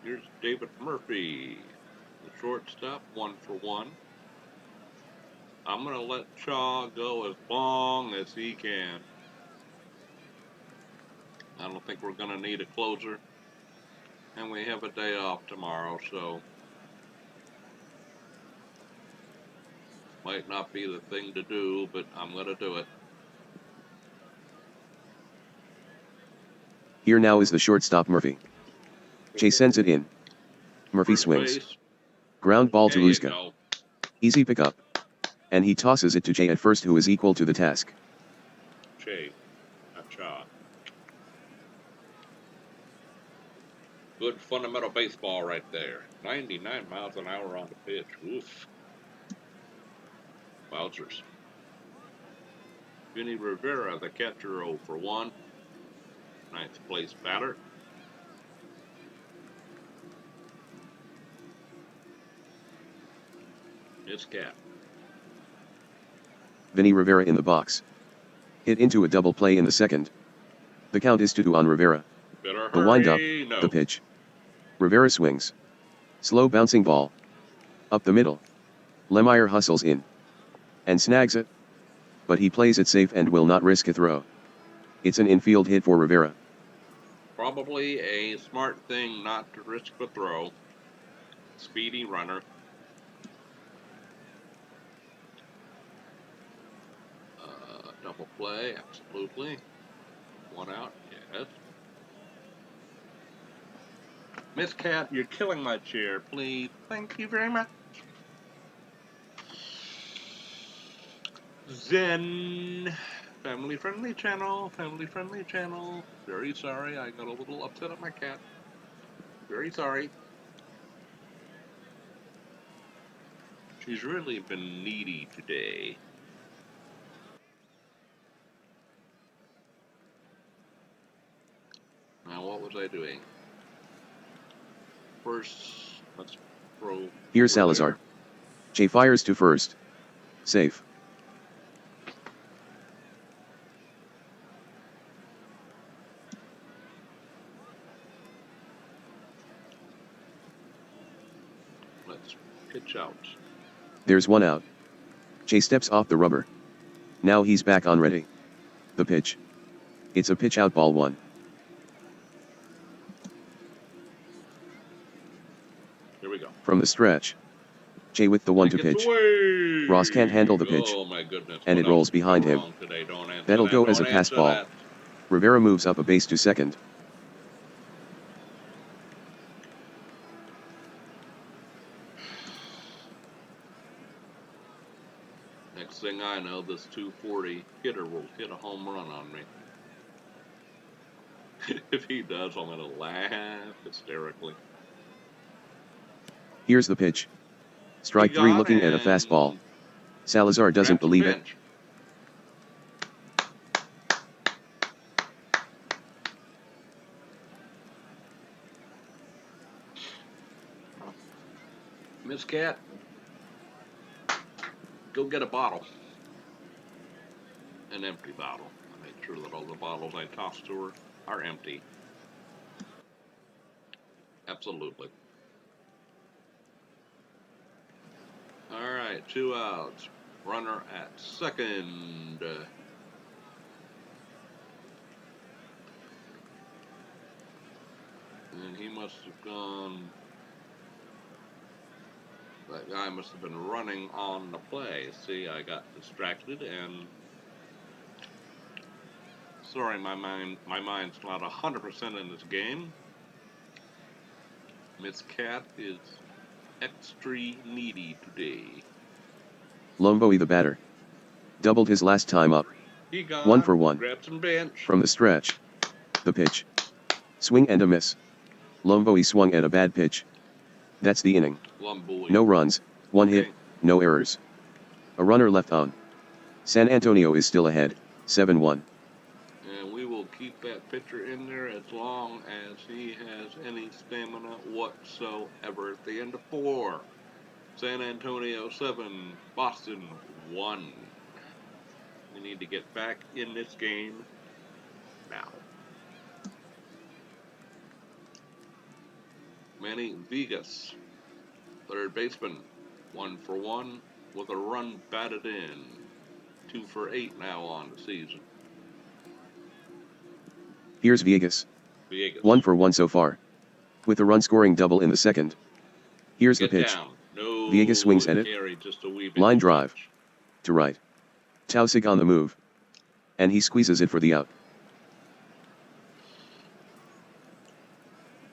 Here's David Murphy, the shortstop, 1 for 1. I'm going to let Shaw go as long as he can. I don't think we're going to need a closer. And we have a day off tomorrow, so might not be the thing to do, but I'm going to do it. Here now is the shortstop Murphy. Chase sends it in. Murphy swings. Ground ball to Uzga. Easy pickup. And he tosses it to Jay at first, who is equal to the task. Jay, not Shaw. Good fundamental baseball right there. 99 miles an hour on the pitch. Oof. Wowzers. Vinny Rivera, the catcher, 0 for 1. 9th place batter. It's Cat. Vinny Rivera in the box. Hit into a double play in the 2nd. The count is 2-2 on Rivera. The windup, the pitch. Rivera swings. Slow bouncing ball. Up the middle. Lemire hustles in. And snags it. But he plays it safe and will not risk a throw. It's an infield hit for Rivera. Probably a smart thing not to risk a throw. Speedy runner. Double play, absolutely. One out, yes. Miss Cat, you're killing my chair, please. Thank you very much. Zen. Family friendly channel, family friendly channel. Very sorry, I got a little upset at my cat. Very sorry. She's really been needy today. Now, what was I doing? First, let's throw. Here's Salazar. Jay fires to first. Safe. Let's pitch out. There's one out. Jay steps off the rubber. Now he's back on ready. The pitch. It's a pitch out, ball one. Here we go. From the stretch. Jay with the 1-2 pitch. Away. Ross can't handle the pitch. Oh my goodness. And it rolls behind him. That'll go as a pass ball. Rivera moves up a base to second. Next thing I know, this 240 hitter will hit a home run on me. If he does, I'm going to laugh hysterically. Here's the pitch. Strike 3 looking at a fastball. Salazar doesn't believe it. Miss Cat, go get a bottle. An empty bottle. I make sure that all the bottles I toss to her are empty. Absolutely. All right, 2 outs. Runner at second. And he must have gone. That guy must have been running on the play. See, I got distracted and. Sorry, my mind's not 100% in this game. Miss Cat is extra needy today. Lomboe the batter. Doubled his last time up. He got 1 for 1. Grab some bench. From the stretch. The pitch. Swing and a miss. Lomboe swung at a bad pitch. That's the inning. Lomboe. No runs, 1 hit, no errors. A runner left on. San Antonio is still ahead, 7-1. And we will keep that pitcher in there as long as he has any stamina whatsoever. At the end of 4, San Antonio 7, Boston 1. We need to get back in this game now. Manny Vegas, third baseman, 1 for 1 with a run batted in. 2 for 8 now on the season. Here's Vegas. 1 for 1 so far. With a run-scoring double in the second. Here's the pitch. No, Vegas swings at it. Line drive. To right. Tausig on the move. And he squeezes it for the out.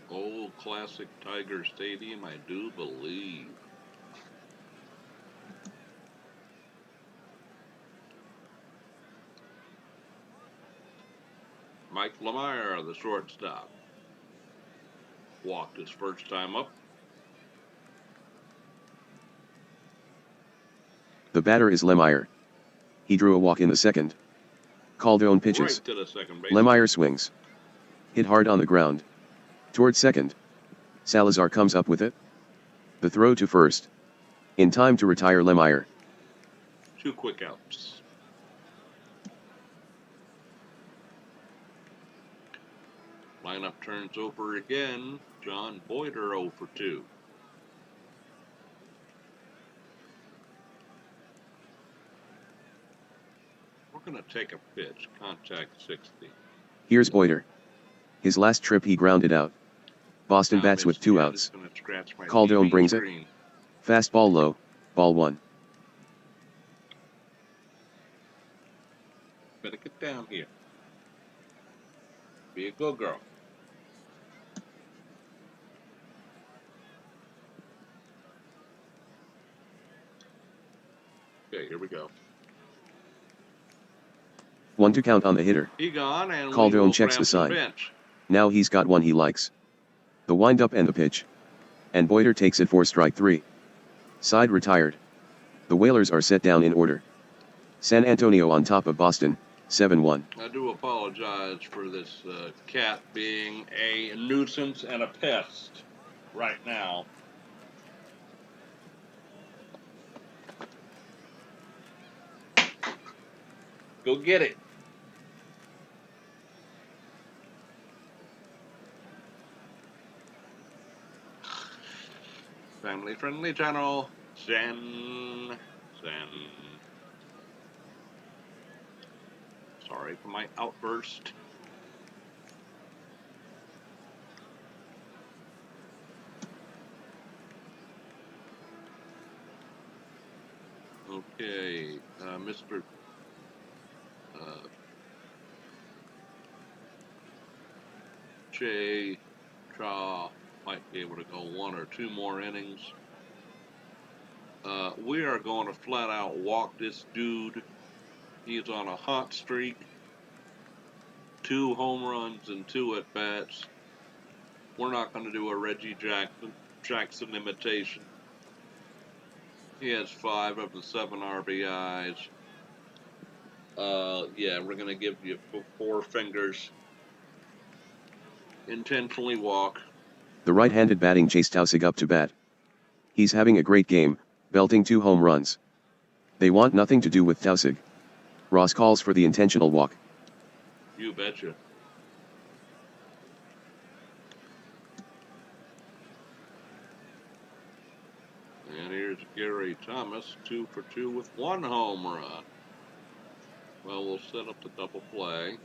Old classic Tiger Stadium, I do believe. Mike Lemire, the shortstop, walked his first time up. The batter is Lemire. He drew a walk in the second. Calderon pitches. Right to the second base. Lemire swings. Hit hard on the ground. Toward second. Salazar comes up with it. The throw to first. In time to retire Lemire. 2 quick outs. Lineup turns over again. John Boyder 0 for 2. We're going to take a pitch. Contact 60. Here's Boyder. His last trip he grounded out. Boston bats with 2 outs. Calderon brings it. Fastball low, ball 1. Better get down here. Be a good girl. Okay, here we go. 1-2 count on the hitter. He gone, and Calderon checks the sign. bench. Now he's got one he likes. The windup and the pitch. And Boyder takes it for strike 3. Side retired. The Whalers are set down in order. San Antonio on top of Boston, 7-1. I do apologize for this cat being a nuisance and a pest right now. Go get it. Family friendly channel. Zen. Sorry for my outburst. Okay, Mr. Jay Shaw might be able to go 1 or 2 more innings. We are going to flat out walk this dude. He's on a hot streak. 2 home runs and 2 at bats. We're not going to do a Reggie Jackson imitation. He has 5 of the 7 RBIs. Yeah, we're going to give you 4 fingers. Intentionally walk. The right-handed batting Chase Tausig up to bat. He's having a great game, belting 2 home runs. They want nothing to do with Tausig. Ross calls for the intentional walk. You betcha. And here's Gary Thomas, 2 for 2 with 1 home run. Well, we'll set up the double play.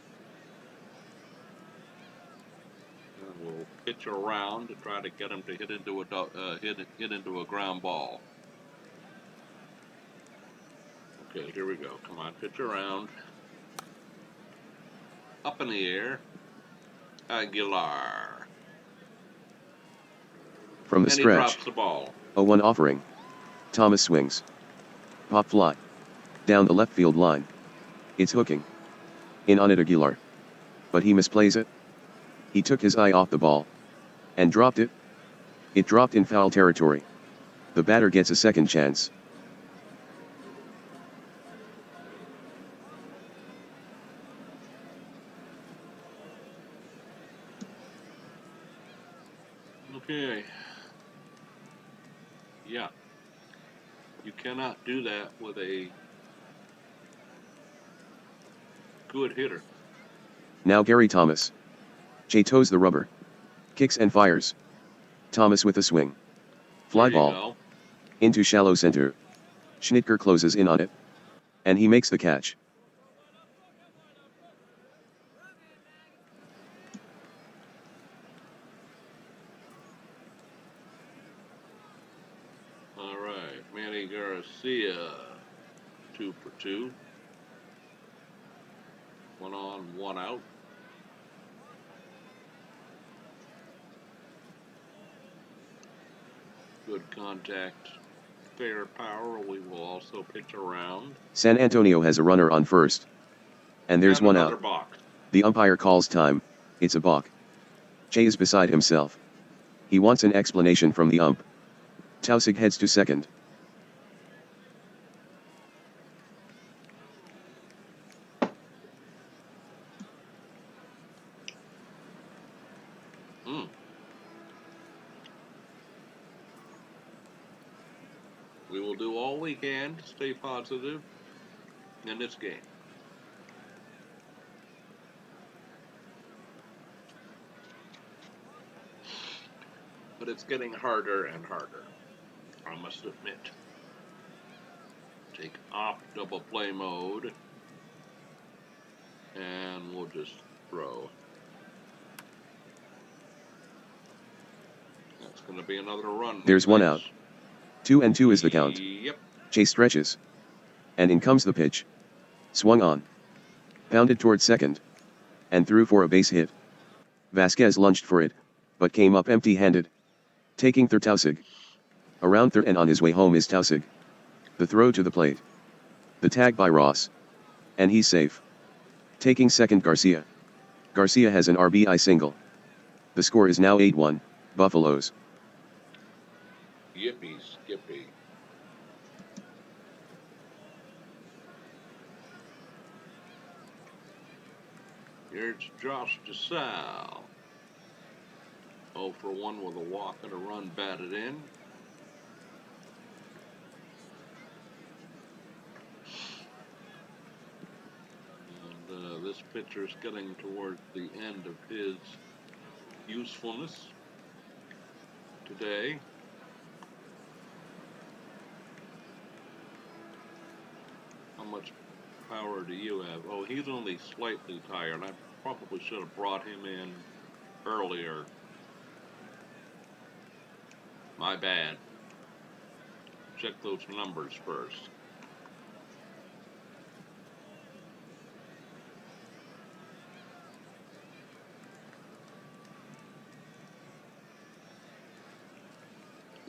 And we'll pitch around to try to get him to hit into a hit into a ground ball. Okay, here we go. Come on, pitch around. Up in the air. Aguilar. From the and stretch. He drops the ball. 0-1 offering. Thomas swings. Pop fly. Down the left field line. It's hooking. In on it Aguilar. But he misplays it. He took his eye off the ball. And dropped it. It dropped in foul territory. The batter gets a second chance. Okay. Yeah. You cannot do that with a good hitter. Now Gary Thomas. Jay toes the rubber. Kicks and fires. Thomas with a swing. Fly ball. Go. Into shallow center. Schnitker closes in on it. And he makes the catch. All right, Manny Garcia, 2 for 2. 1 on, 1 out. Good contact, fair power. We will also pitch around. San Antonio has a runner on first. And there's And 1 out. Balk. The umpire calls time. It's a balk. Jay is beside himself. He wants an explanation from the ump. Tausig heads to second. We will do all we can to stay positive in this game. But it's getting harder and harder, I must admit. Take off double play mode, and we'll just throw. That's going to be another run. There's 1 out. 2-2 is the count. Yep. Chase stretches. And in comes the pitch. Swung on. Pounded toward second. And threw for a base hit. Vasquez lunged for it, but came up empty-handed. Taking third Tausig. Around third and on his way home is Tausig. The throw to the plate. The tag by Ross. And he's safe. Taking second Garcia. Garcia has an RBI single. The score is now 8-1, Buffaloes. Yippee skippy. Here's Josh DeSalle. 0 for 1 with a walk and a run batted in. And this pitcher's getting towards the end of his usefulness today. How much power do you have? Oh, he's only slightly tired. I probably should have brought him in earlier. My bad. Check those numbers first.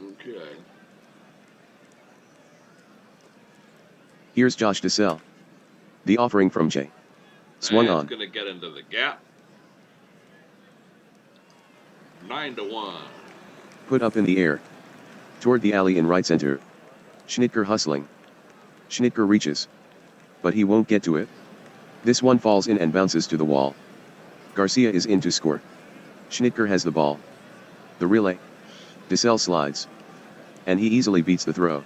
Okay. Here's Josh DeSalle. The offering from Jay. Swung on. It's going to get into the gap. 9-1. Put up in the air. Toward the alley in right center. Schnitker hustling. Schnitker reaches. But he won't get to it. This one falls in and bounces to the wall. Garcia is in to score. Schnitker has the ball. The relay. DeSalle slides. And he easily beats the throw.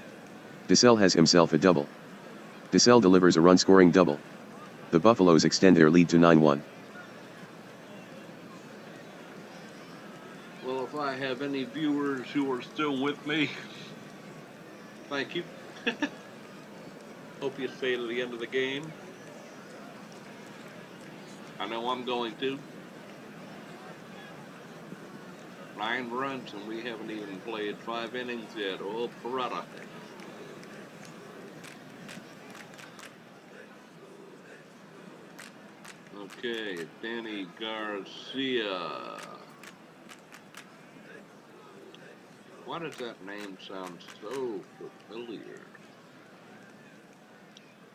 DeSalle has himself a double. DeSalle delivers a run-scoring double. The Buffaloes extend their lead to 9-1. Well, if I have any viewers who are still with me, thank you. Hope you stay to the end of the game. I know I'm going to. 9 runs and we haven't even played 5 innings yet. Oh, Parada. Okay, Danny Garcia. Why does that name sound so familiar?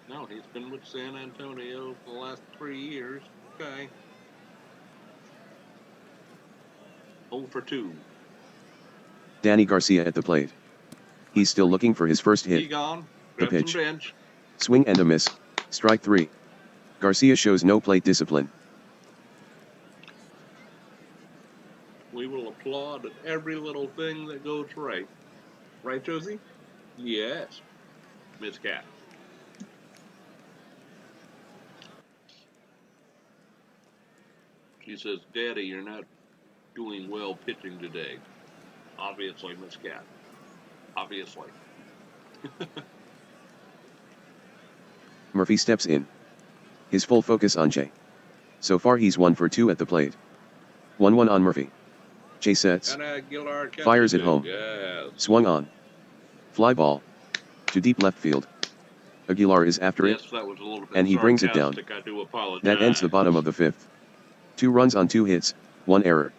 No, he's been with San Antonio for the last 3 years. Okay. 0 for 2. Danny Garcia at the plate. He's still looking for his first hit. He gone. The Grab pitch. some bench. Swing and a miss. Strike 3. Garcia shows no plate discipline. We will applaud at every little thing that goes right. Right, Josie? Yes. Miss Cat. She says, Daddy, you're not doing well pitching today. Obviously, Miss Cat. Obviously. Murphy steps in. His full focus on Jay. So far he's 1 for 2 at the plate. 1-1 on Murphy. Jay sets. Fires it home. Yes. Swung on. Fly ball. To deep left field. Aguilar is after it. That was a little bit and he brings it down. I do apologize. That ends the bottom of the 5th. 2 runs on 2 hits, 1 error.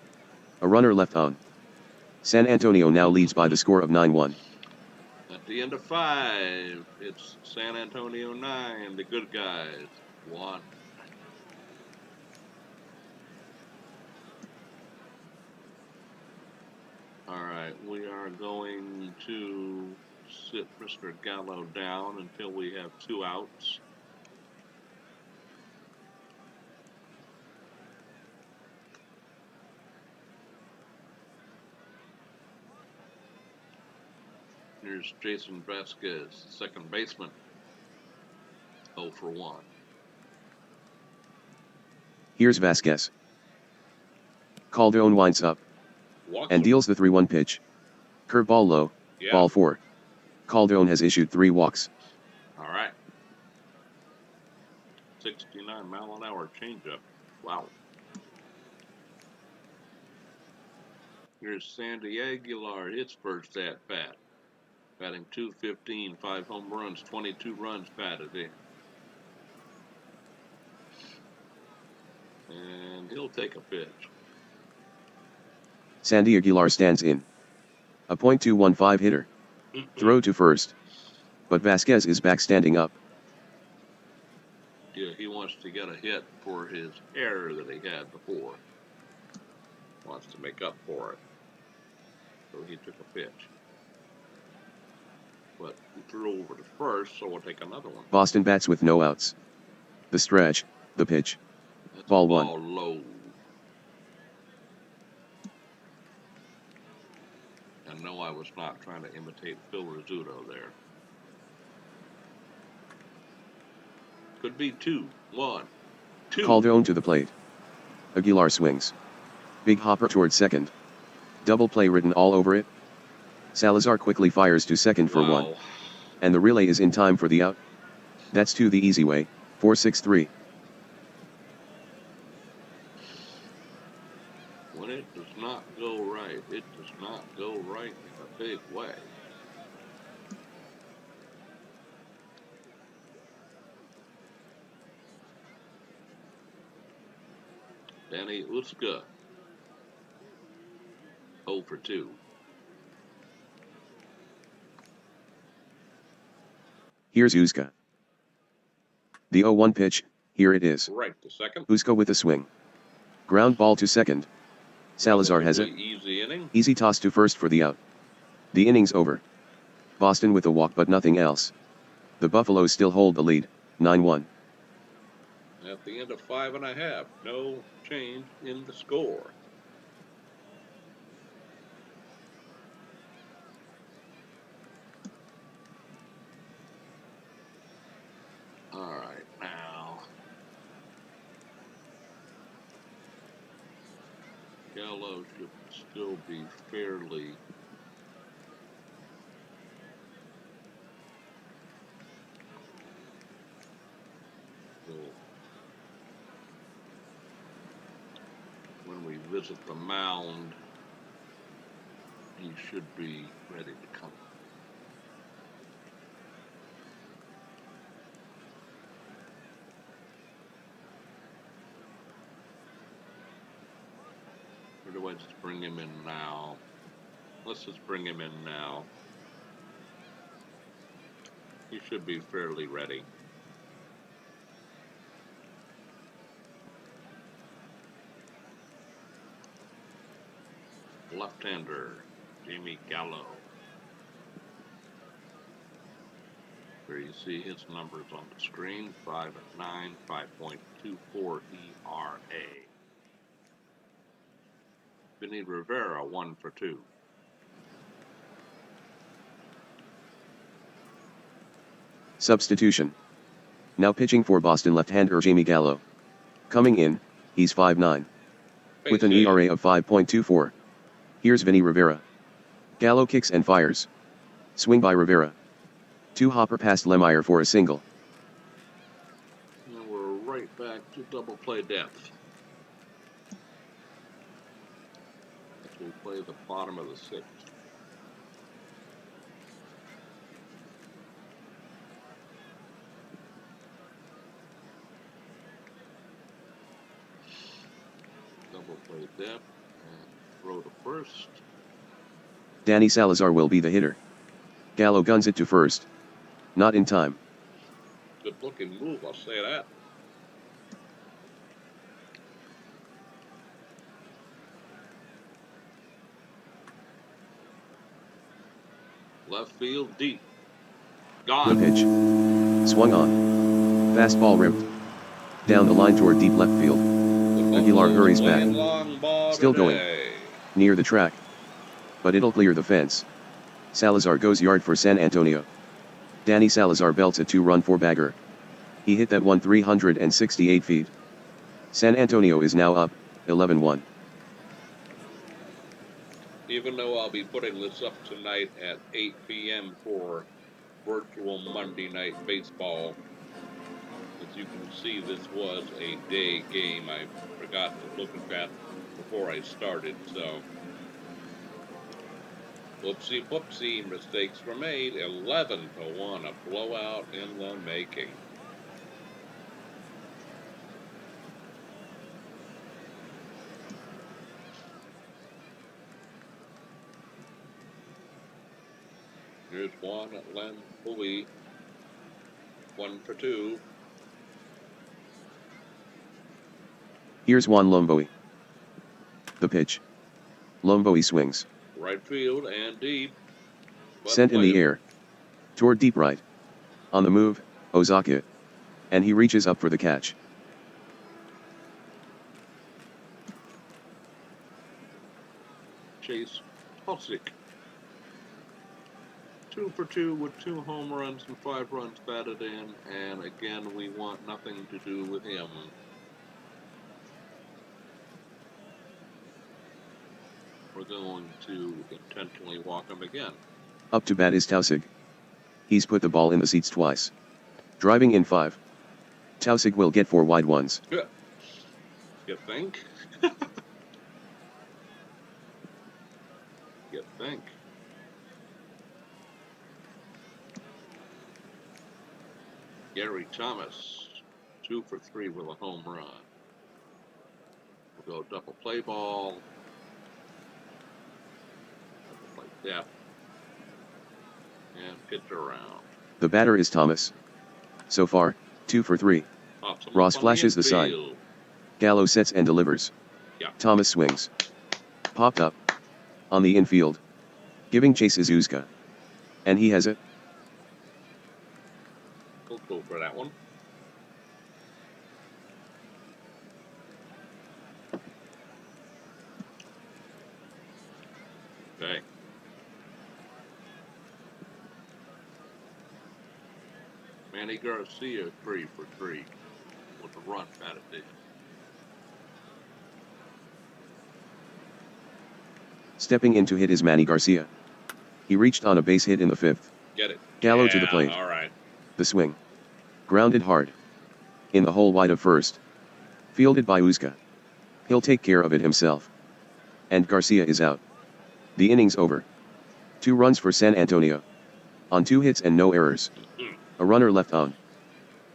A runner left on. San Antonio now leads by the score of 9-1. At the end of 5, it's San Antonio 9, the good guys 1. Alright, we are going to sit Mr. Gallo down until we have 2 outs. Here's Jason Vasquez, second baseman. 0 for 1. Here's Vasquez. Calderon winds up. And deals the 3-1 pitch. Curveball low, ball 4. Calderon has issued 3 walks. All right. 69 mile an hour changeup. Wow. Here's Sandy Aguilar, his first at bat. Batting .215, 5 home runs, 22 runs batted in. And he'll take a pitch. Sandy Aguilar stands in. A .215 hitter. Throw to first. But Vasquez is back standing up. Yeah, he wants to get a hit for his error that he had before. Wants to make up for it. So he took a pitch. But he threw over to first, so we'll take another one. Boston bats with no outs. The stretch, the pitch. That's Ball ball 1. Low. And no, I was not trying to imitate Phil Rizzuto there. Could be 2, 1, 2. Calderon to the plate. Aguilar swings. Big hopper toward second. Double play written all over it. Salazar quickly fires to second for 1. And the relay is in time for the out. That's 2 the easy way, 4-6-3. When it does not go right, it does not go right in a big way. Danny Uska, 0 for 2. Here's Uska. The 0-1 pitch, here it is. Right to second. Uska with a swing. Ground ball to second. Salazar has it. Easy inning. Easy toss to first for the out. The inning's over. Boston with a walk but nothing else. The Buffaloes still hold the lead, 9-1. At the end of 5.5, no change in the score. All right, now Gallo should still be fairly when we visit the mound, he should be ready to come. Or do I just bring him in now? Let's just bring him in now. He should be fairly ready. Left-hander, Jamie Gallo. Where you see his numbers on the screen, 5 at 9, 5.24 ERA. Vinny Rivera, 1 for 2. Substitution. Now pitching for Boston left-hander Jamie Gallo. Coming in, he's 5'9". With an ERA of 5.24. Here's Vinny Rivera. Gallo kicks and fires. Swing by Rivera. 2 hopper past Lemire for a single. And we're right back to double play depth. As we play the bottom of the 6th. Double play depth and throw to first. Danny Salazar will be the hitter. Gallo guns it to first. Not in time. Good looking move, I'll say that. Left field deep. Gone. Good pitch. Swung on. Fastball ripped. Down the line toward deep left field. Aguilar hurries back. Still going. Near the track. But it'll clear the fence. Salazar goes yard for San Antonio. Danny Salazar belts a 2-run 4-bagger. He hit that one 368 feet. San Antonio is now up, 11-1. Even though I'll be putting this up tonight at 8 p.m. for virtual Monday Night Baseball, as you can see, this was a day game. I forgot to look at that before I started, so whoopsie, mistakes were made. 11-1, a blowout in the making. Here's Juan Lamboy. 1 for 2. Here's Juan Lomboy. The pitch. Lomboy swings. Right field and deep. Sent in the air. Toward deep right. On the move, Ozaki. And he reaches up for the catch. Chase Hulsick. 2 for 2 with 2 home runs and 5 runs batted in, and again we want nothing to do with him. We're going to intentionally walk him again. Up to bat is Tausig. He's put the ball in the seats twice. Driving in 5. Tausig will get 4 wide ones. You think? You think? Gary Thomas, 2 for 3 with a home run. We'll go double play ball. Double play depth. And pitch around. The batter is Thomas. So far, 2 for 3. Ross flashes the sign. Gallo sets and delivers. Yeah. Thomas swings. Popped up. On the infield. Giving chase is Uzka. And he has it. We'll go for that one. Okay. Manny Garcia, 3 for 3 with a run batted in. Stepping in to hit is Manny Garcia. He reached on a base hit in the 5th. Get it. Gallo to the plate. All right. The swing. Grounded hard. In the hole wide of first. Fielded by Uzka. He'll take care of it himself. And Garcia is out. The inning's over. 2 runs for San Antonio. On 2 hits and no errors. A runner left on.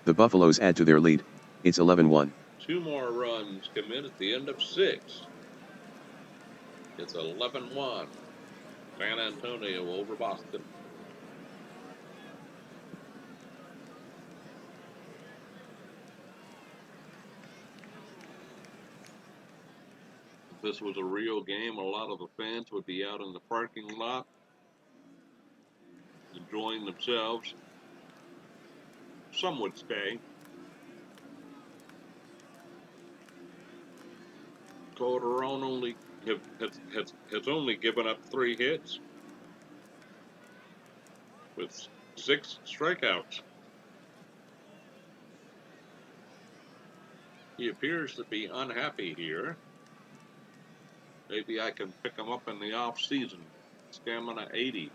The Buffaloes add to their lead. It's 11-1. 2 more runs come in at the end of 6. It's 11-1. San Antonio over Boston. If this was a real game, a lot of the fans would be out in the parking lot enjoying themselves. Some would stay. Calderon has only given up 3 hits with 6 strikeouts. He appears to be unhappy here. Maybe I can pick him up in the off season. Stamina 80.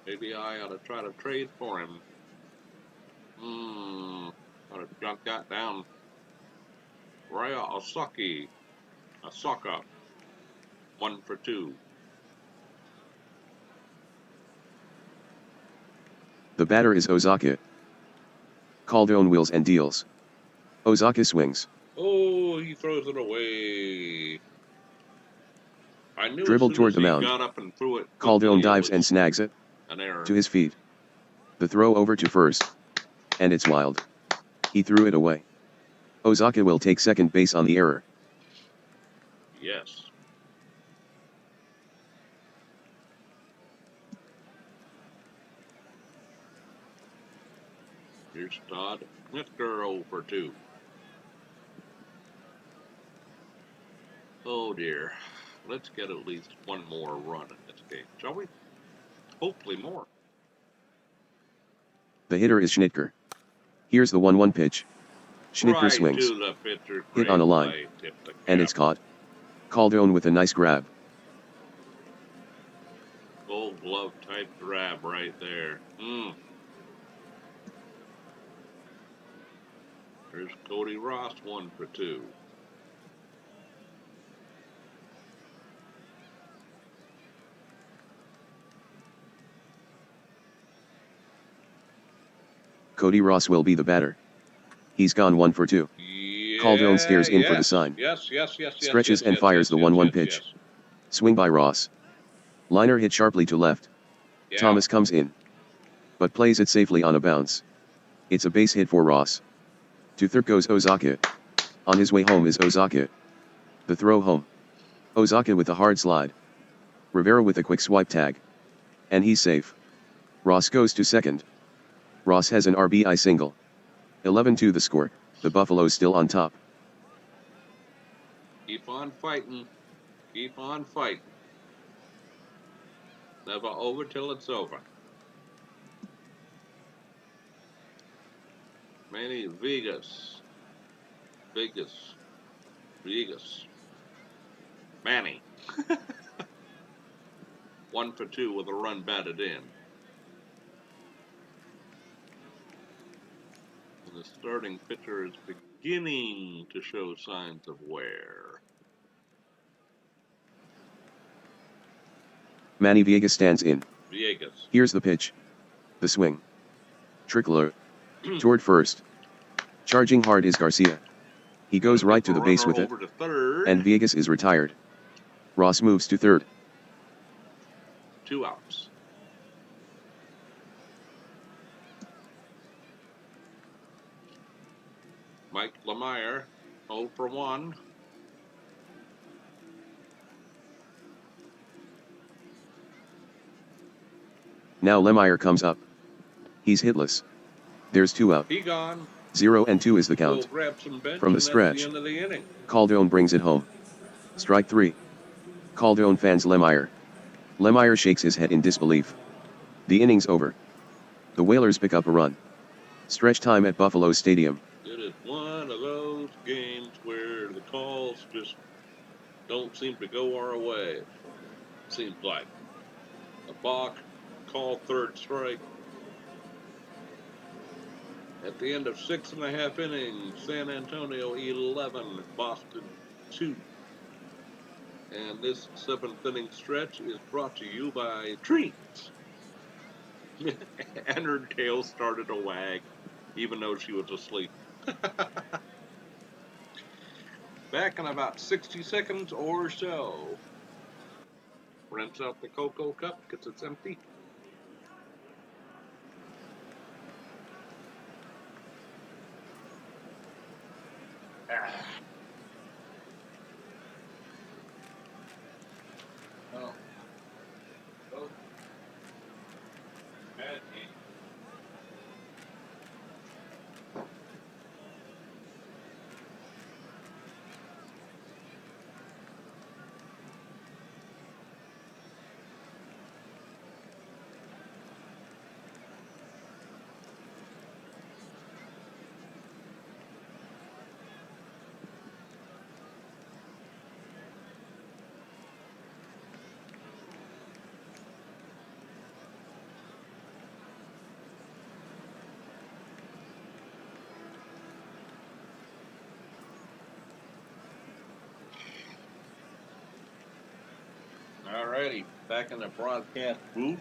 Maybe I ought to try to trade for him. Ought to junk that down. Raya Osaki. Asaka. 1 for 2. The batter is Ozaki. Calderon wheels and deals. Ozaki swings. Oh, he throws it away. I knew Dribbled toward the mound. Got up and threw it. Calderon dives and snags it. An error. To his feet. The throw over to first. And it's wild. He threw it away. Ozaki will take second base on the error. Yes. Here's Todd. Mr. 0 for 2. Oh dear. Let's get at least 1 more run in this game, shall we? Hopefully more. The hitter is Schnitker. Here's the 1-1 pitch. Schnitker Right swings. to the pitcher. Hit on a line. And it's caught. Calderon with a nice grab. Gold glove type grab right there. There's Cody Ross, 1 for 2. Cody Ross will be the batter. He's gone 1 for 2. Yeah, Calderon stares in for the sign. Yes. Stretches and fires the 1-1 pitch. Swing by Ross. Liner hit sharply to left. Yeah. Thomas comes in, but plays it safely on a bounce. It's a base hit for Ross. To third goes Ozaka. On his way home is Ozaka. The throw home. Ozaka with a hard slide. Rivera with a quick swipe tag. And he's safe. Ross goes to second. Ross has an RBI single. 11-2 the score, the Buffaloes still on top. Keep on fighting. Keep on fighting. Never over till it's over. Manny Vegas. Manny. 1 for 2 with a run batted in. And the starting pitcher is beginning to show signs of wear. Manny Viegas stands in. Viegas. Here's the pitch. The swing. Trickler. Toward first. Charging hard is Garcia. He goes right to the base with it. And Viegas is retired. Ross moves to third. 2 outs. Mike Lemire, 0 for 1. Now Lemire comes up. He's hitless. There's 2 out. He gone. 0-2 is the count. From the stretch, Calderon brings it home. Strike 3. Calderon fans Lemire. Lemire shakes his head in disbelief. The inning's over. The Whalers pick up a run. Stretch time at Buffalo Stadium. It is one of those games where the calls just don't seem to go our way. Seems like a balk, call third strike. At the end of 6.5 innings, San Antonio 11, Boston 2. And this 7th inning stretch is brought to you by Treats. And her tail started to wag, even though she was asleep. Back in about 60 seconds or so. Rinse out the cocoa cup because it's empty. Oh. Oh. Bad game. Alrighty, back in the broadcast booth.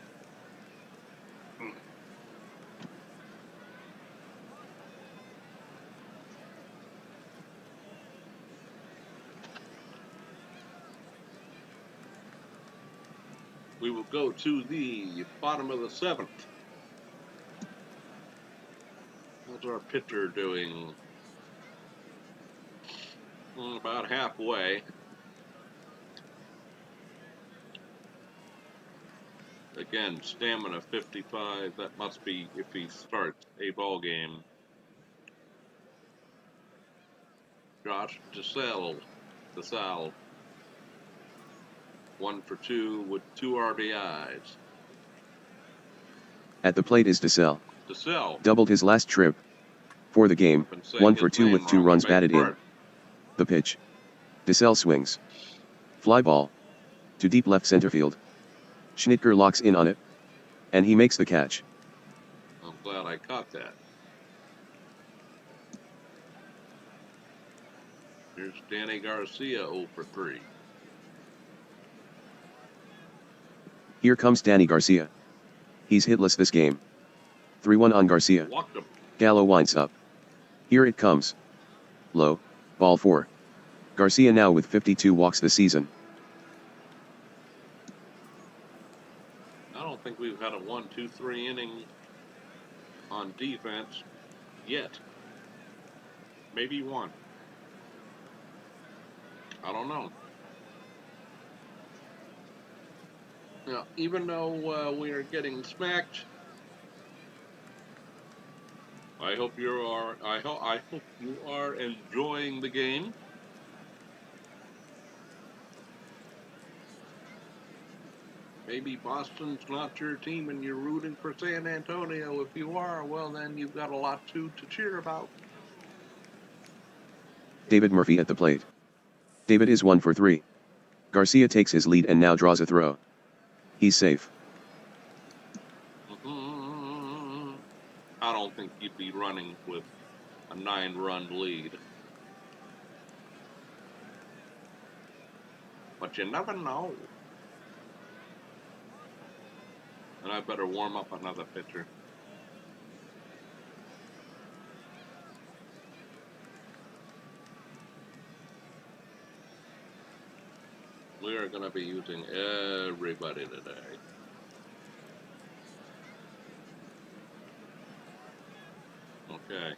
We will go to the bottom of the 7th. How's our pitcher doing? About halfway. Again, stamina 55. That must be if he starts a ball game. Josh DeSalle. 1 for 2 with 2 RBIs. At the plate is DeSalle. DeSalle doubled his last trip. For the game, 1 for 2 with 2 runs batted in. The pitch. DeSalle swings. Fly ball. To deep left center field. Schnitker locks in on it. And he makes the catch. I'm glad I caught that. Here's Danny Garcia 0 for 3. Here comes Danny Garcia. He's hitless this game. 3-1 on Garcia. Walked him. Gallo winds up. Here it comes. Low, ball 4. Garcia now with 52 walks this season. I don't think we've had a 1-2-3 inning on defense yet. Maybe one. I don't know. Now, even though we are getting smacked, I hope you are. I hope you are enjoying the game. Maybe Boston's not your team and you're rooting for San Antonio. If you are, well, then you've got a lot to cheer about. David Murphy at the plate. David is 1 for 3. Garcia takes his lead and now draws a throw. He's safe. I don't think you'd be running with a 9-run lead. But you never know. And I better warm up another pitcher. We are going to be using everybody today. Okay.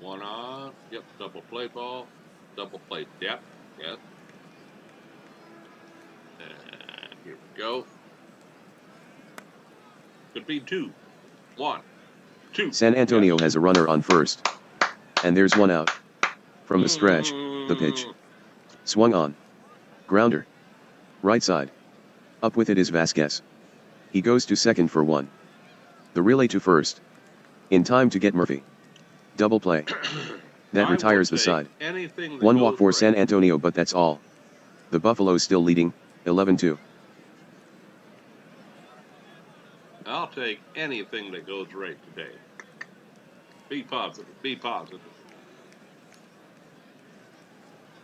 One on. Yep. Double play ball. Double play depth. Yes. And here we go. Could be 2. 1, 2. San Antonio has a runner on first. And there's one out. From the stretch, the pitch. Swung on. Grounder. Right side. Up with it is Vasquez. He goes to second for 1. The relay to first. In time to get Murphy. Double play. That retires the side. 1 walk for San Antonio, but that's all. The Buffaloes still leading, 11-2. I'll take anything that goes right today. Be positive. Be positive.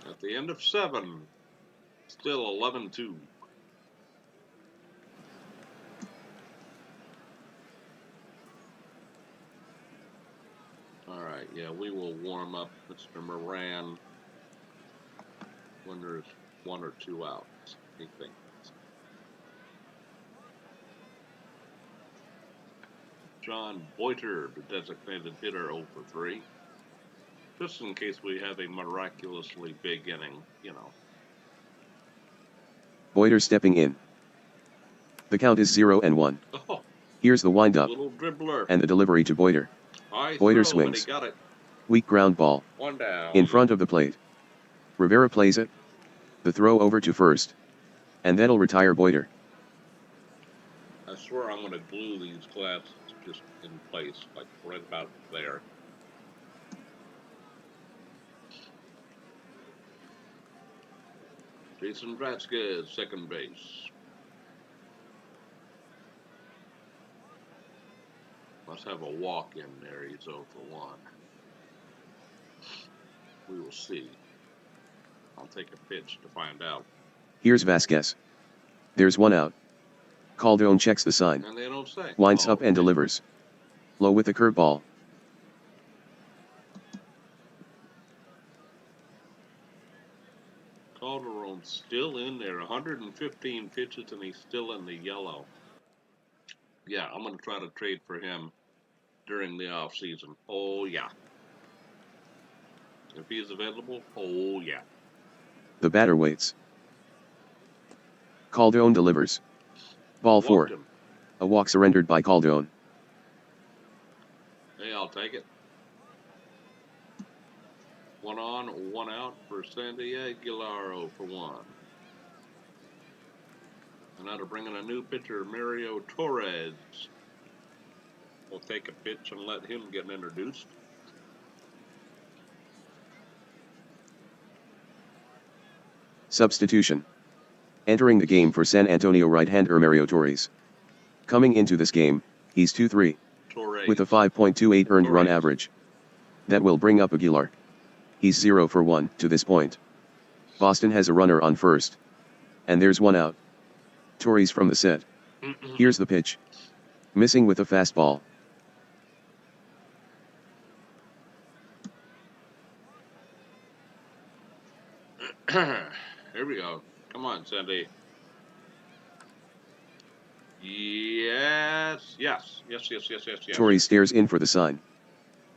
At the end of 7, still 11-2. All right, yeah, we will warm up Mr. Moran when there's 1 or 2 outs, he thinks. John Boiter, the designated hitter, 0 for 3. Just in case we have a miraculously big inning, you know. Boiter stepping in. The count is 0-1. Oh, here's the windup. Little dribbler. And the delivery to Boiter. Boiter swings. Got it. Weak ground ball. 1 down. In front of the plate. Rivera plays it. The throw over to first. And that'll retire Boiter. I swear I'm going to glue these glasses just in place, like right about there. Jason Vasquez, second base. Must have a walk in there. He's 0 for 1. We will see. I'll take a pitch to find out. Here's Vasquez. There's 1 out. Calderon checks the sign. And they don't say. Winds up and delivers. Low with a curveball. Calderon's still in there. 115 pitches and he's still in the yellow. Yeah, I'm going to try to trade for him during the off season. Oh, yeah. If he is available, oh, yeah. The batter waits. Calderon delivers. Ball 4. A walk surrendered by Calderon. Hey, I'll take it. 1 on, 1 out for Sandy Aguilar, 0 for 1. And now to bring in a new pitcher, Mario Torres. We'll take a pitch and let him get introduced. Substitution. Entering the game for San Antonio right-hander Mario Torres. Coming into this game, he's 2-3. With a 5.28 earned run average. That will bring up Aguilar. He's 0 for 1 to this point. Boston has a runner on first. And there's 1 out. Torres from the set. Here's the pitch. Missing with a fastball. Here we go. Come on, Cindy. Yes. Torres stares in for the sign.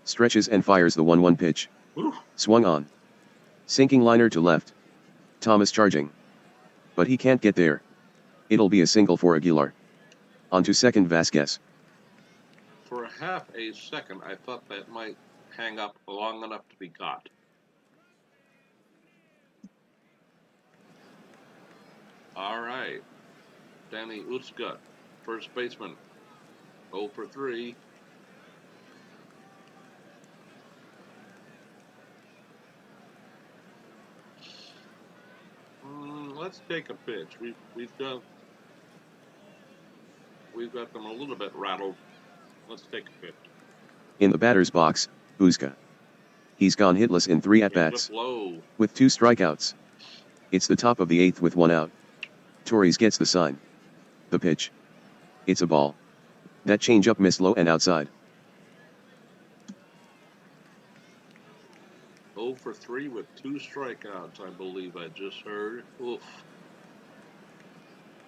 Stretches and fires the 1-1 pitch. Whew. Swung on. Sinking liner to left. Thomas charging. But he can't get there. It'll be a single for Aguilar. On to second Vasquez. For half a second, I thought that might hang up long enough to be caught. All right. Danny Utzgut, first baseman. 0 for 3. Let's take a pitch. We've got them a little bit rattled. Let's take a pitch. In the batter's box, Uzca. He's gone hitless in 3 at-bats, with 2 strikeouts. It's the top of the 8th with 1 out. Torres gets the sign. The pitch. It's a ball. That changeup missed low and outside. 0 for 3 with 2 strikeouts, I believe I just heard. Oof.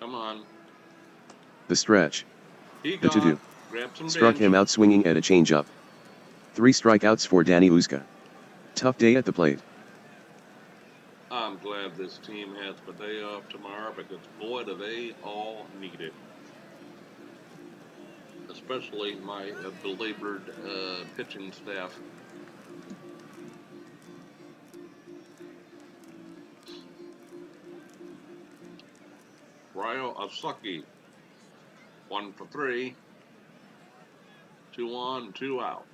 Come on. The stretch. The to-do. Struck bench. him out swinging at a changeup. 3 strikeouts for Danny Uzca. Tough day at the plate. I'm glad this team has the day off tomorrow because boy do they all need it. Especially my belabored pitching staff. Ryo Asaki, 1 for 3. 2 on, 2 out.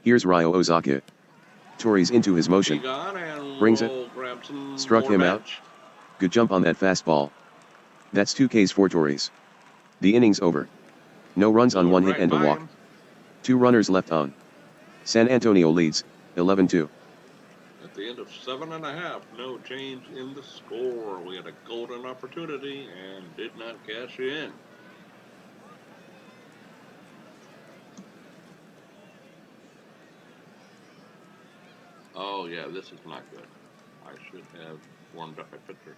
Here's Ryo Ozaki. Torres into his motion. Brings it. Struck him out. Good jump on that fastball. That's 2 Ks for Torres. The inning's over. No runs on 1 hit and a walk. 2 runners left on. San Antonio leads, 11-2. At the end of 7.5, no change in the score. We had a golden opportunity and did not cash in. Oh yeah, this is not good. I should have warmed up my pitcher.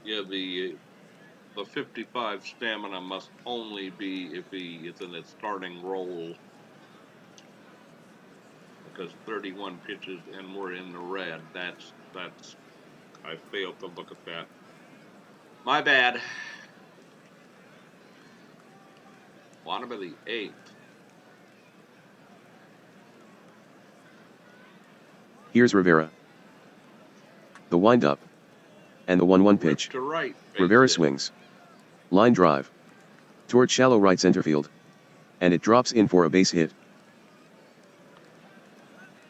Yeah, the 55 stamina must only be if he is in a starting role. Because 31 pitches and we're in the red. That's I failed to look at that. My bad. Bottom of the 8th. Here's Rivera. The windup. And the 1-1 pitch. To right, Rivera swings. Line drive. Toward shallow right center field. And it drops in for a base hit.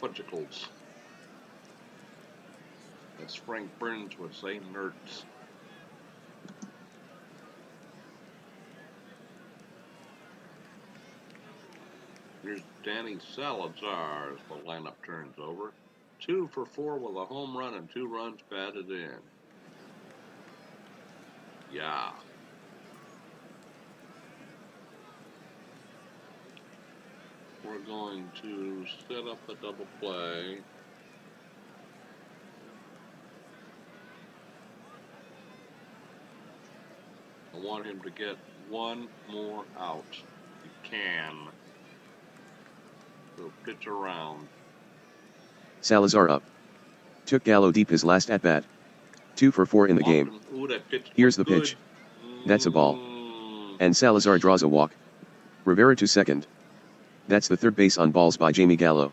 Fudgicles. As Frank Burns would say, nerds. Here's Danny Salazar as the lineup turns over. 2 for 4 with a home run and 2 runs batted in. Yeah. We're going to set up a double play. I want him to get 1 more out. He can. So pitch around. Salazar up. Took Gallo deep his last at-bat. 2 for 4 in the game. Here's the pitch. That's a ball. And Salazar draws a walk. Rivera to second. That's the third base on balls by Jamie Gallo.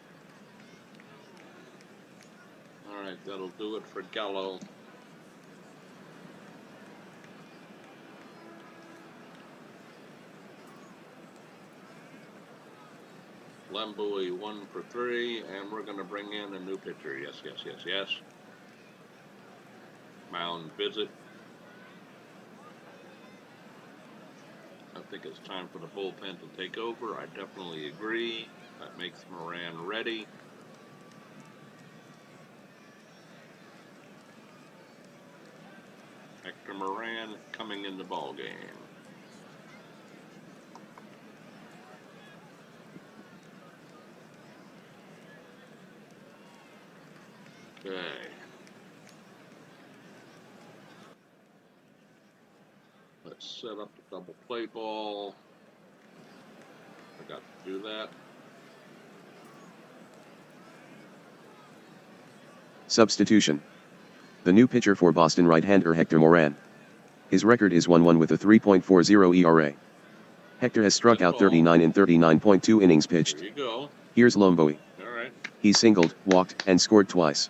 All right, that'll do it for Gallo. Lemboy 1 for 3, and we're going to bring in a new pitcher. Yes. Mound visit. I think it's time for the bullpen to take over. I definitely agree. That makes Moran ready. Hector Moran coming in the ball game. Okay. Let's set up the double play ball. I got to do that. Substitution. The new pitcher for Boston, right-hander Hector Moran. His record is 1-1 with a 3.40 ERA. Hector has struck out 39 in 39.2 innings pitched. There you go. Here's Lomboy. All right. He singled, walked, and scored twice.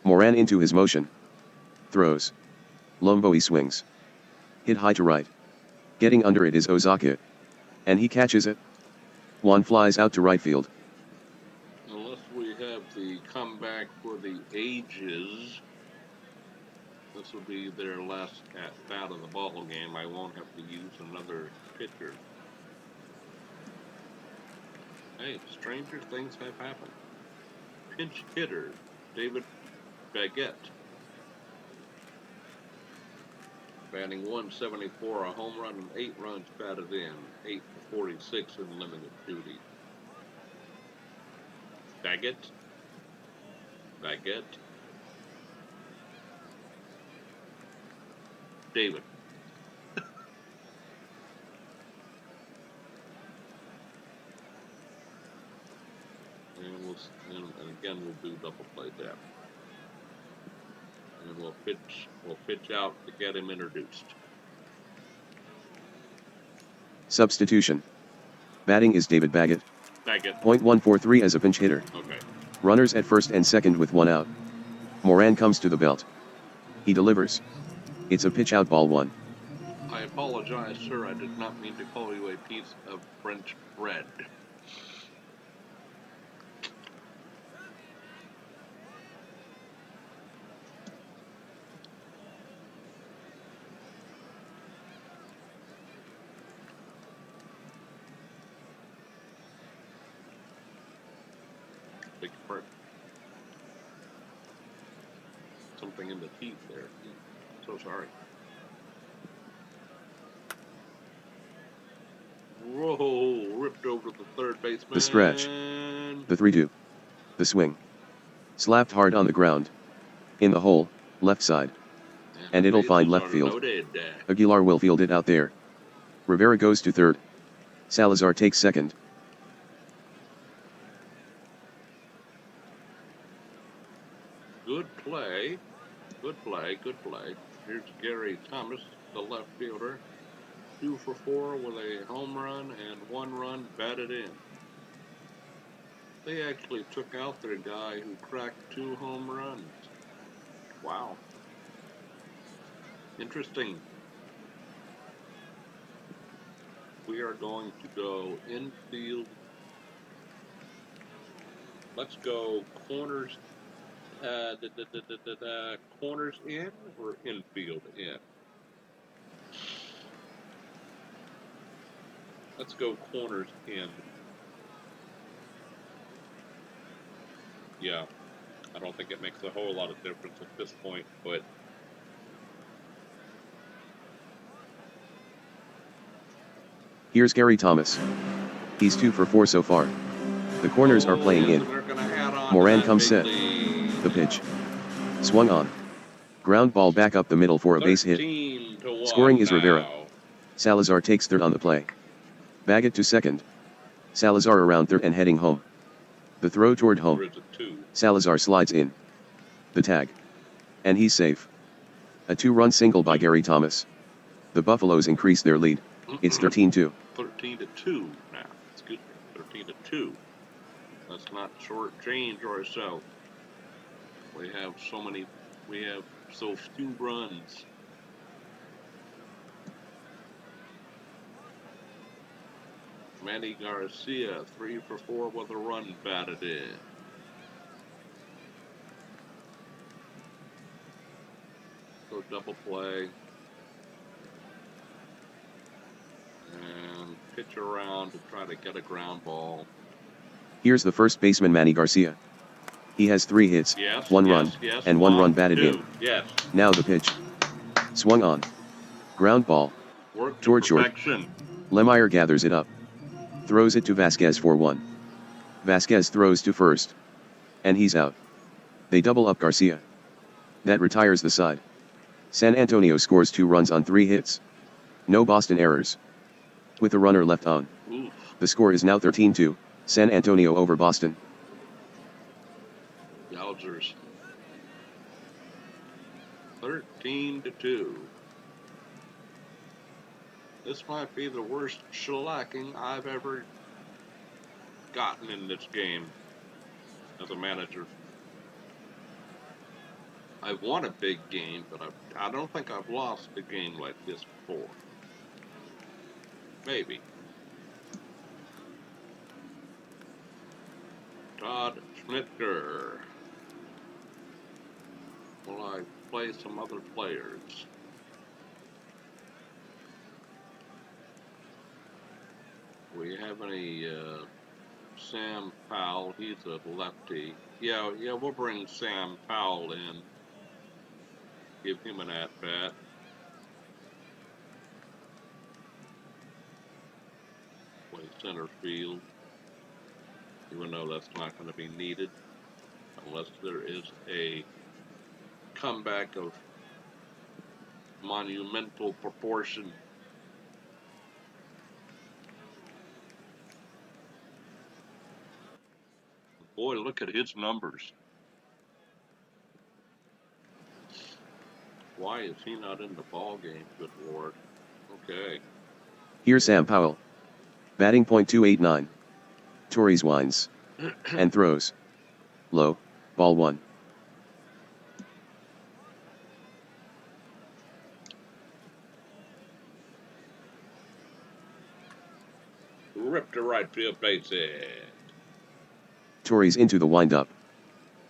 Moran into his motion. Throws. Lomboy swings. Hit high to right. Getting under it is Ozaki. And he catches it. Juan flies out to right field. Unless we have the comeback for the ages, this will be their last at-bat of the ball game. I won't have to use another pitcher. Hey, stranger things have happened. Pinch hitter, David Baguette. Batting 174, a home run and 8 runs batted in. 8 for 46 in limited duty. Baguette. David. And again, we'll do double play that. And we'll pitch out to get him introduced. Substitution. Batting is David Baguette. .143 as a pinch hitter. Okay. Runners at first and second with 1 out. Moran comes to the belt. He delivers. It's a pitch out, ball 1. I apologize, sir. I did not mean to call you a piece of French bread. Big part. Something in the teeth there. So sorry. Whoa, ripped over the third baseman. The stretch. The 3-2. The swing. Slapped hard on the ground. In the hole, left side. And it'll find left field. Loaded. Aguilar will field it out there. Rivera goes to third. Salazar takes second. Good play. Good play. Good play. Here's Gary Thomas, the left fielder. 2 for 4 with a home run and 1 run batted in. They actually took out their guy who cracked 2 home runs. Wow. Interesting. We are going to go infield. Let's go corners. Corners in or infield in? Let's go corners in. Yeah, I don't think it makes a whole lot of difference at this point, but Here's Gary Thomas. He's 2 for 4 so far. The corners are playing in. Moran comes set. The pitch. Swung on. Ground ball back up the middle for a base hit. Scoring is Rivera. Salazar takes third on the play. Baguette to second. Salazar around third and heading home. The throw toward home. Salazar slides in. The tag. And he's safe. A 2-run single by Gary Thomas. The Buffaloes increase their lead. It's 13-2. 13-2 now. Excuse me. 13-2. Let's not shortchange ourselves. We have so few runs. Manny Garcia, 3 for 4 with a run batted in. So double play. And pitch around to try to get a ground ball. Here's the first baseman, Manny Garcia. He has 3 hits, 1 run, and 1 run batted in. Yes. Now the pitch. Swung on. Ground ball. Work Toward short. Lemire gathers it up. Throws it to Vasquez for 1. Vasquez throws to first. And he's out. They double up Garcia. That retires the side. San Antonio scores 2 runs on 3 hits. No Boston errors. With a runner left on. Oof. The score is now 13-2, San Antonio over Boston. Yowzers. 13-2. This might be the worst shellacking I've ever gotten in this game as a manager. I've won a big game, but I don't think I've lost a game like this before. Maybe. Todd Schmittger. Will I play some other players? We have any Sam Powell? He's a lefty. Yeah, we'll bring Sam Powell in. Give him an at-bat. Play center field. Even though that's not going to be needed unless there is a comeback of monumental proportion. Boy, look at his numbers. Why is he not in the ball game? Good Lord. Okay. Here's Sam Powell. Batting .289. Torres winds. And throws. Low, ball 1. Ripped to right field, base hit. Torres into the windup.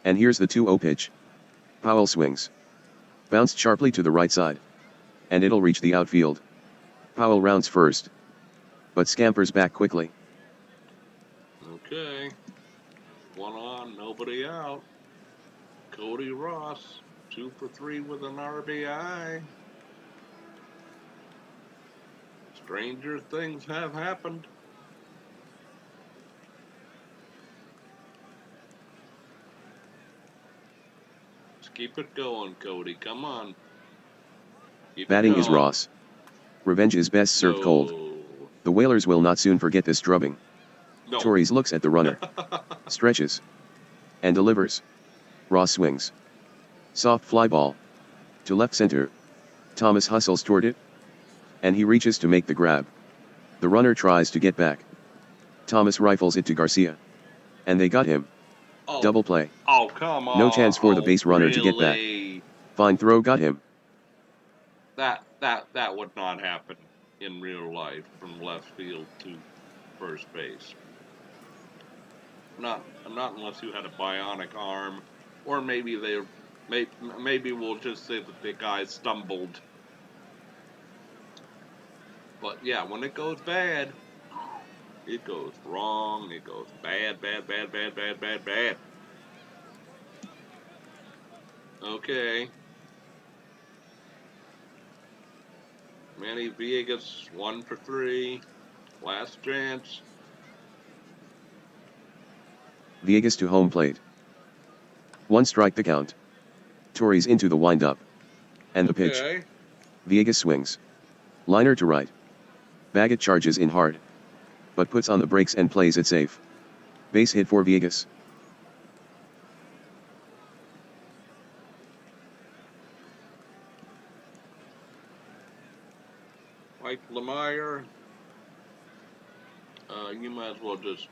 And here's the 2-0 pitch. Powell swings. Bounced sharply to the right side. And it'll reach the outfield. Powell rounds first. But scampers back quickly. Okay. 1 on, nobody out. Cody Ross, 2 for 3 with an RBI. Stranger things have happened. Let's keep it going, Cody. Come on. Batting is Ross. Revenge is best served cold. The Whalers will not soon forget this drubbing. No. Torres looks at the runner. Stretches. And delivers. Ross swings. Soft fly ball. To left center. Thomas hustles toward it. And he reaches to make the grab. The runner tries to get back. Thomas rifles it to Garcia. And they got him. Oh. Double play. Oh, come on. No chance for the base runner to get back. Fine throw got him. That would not happen in real life from left field to first base. Not unless you had a bionic arm, or maybe maybe we'll just say that the guy stumbled. But yeah, when it goes bad, it goes wrong. It goes bad. Okay. Manny Villegas, 1 for 3. Last chance. Villegas to home plate. 1 strike the count. Torres into the windup. And the pitch. Okay. Villegas swings. Liner to right. Baggett charges in hard. But puts on the brakes and plays it safe. Base hit for Villegas. Mike Lemire, you might as well just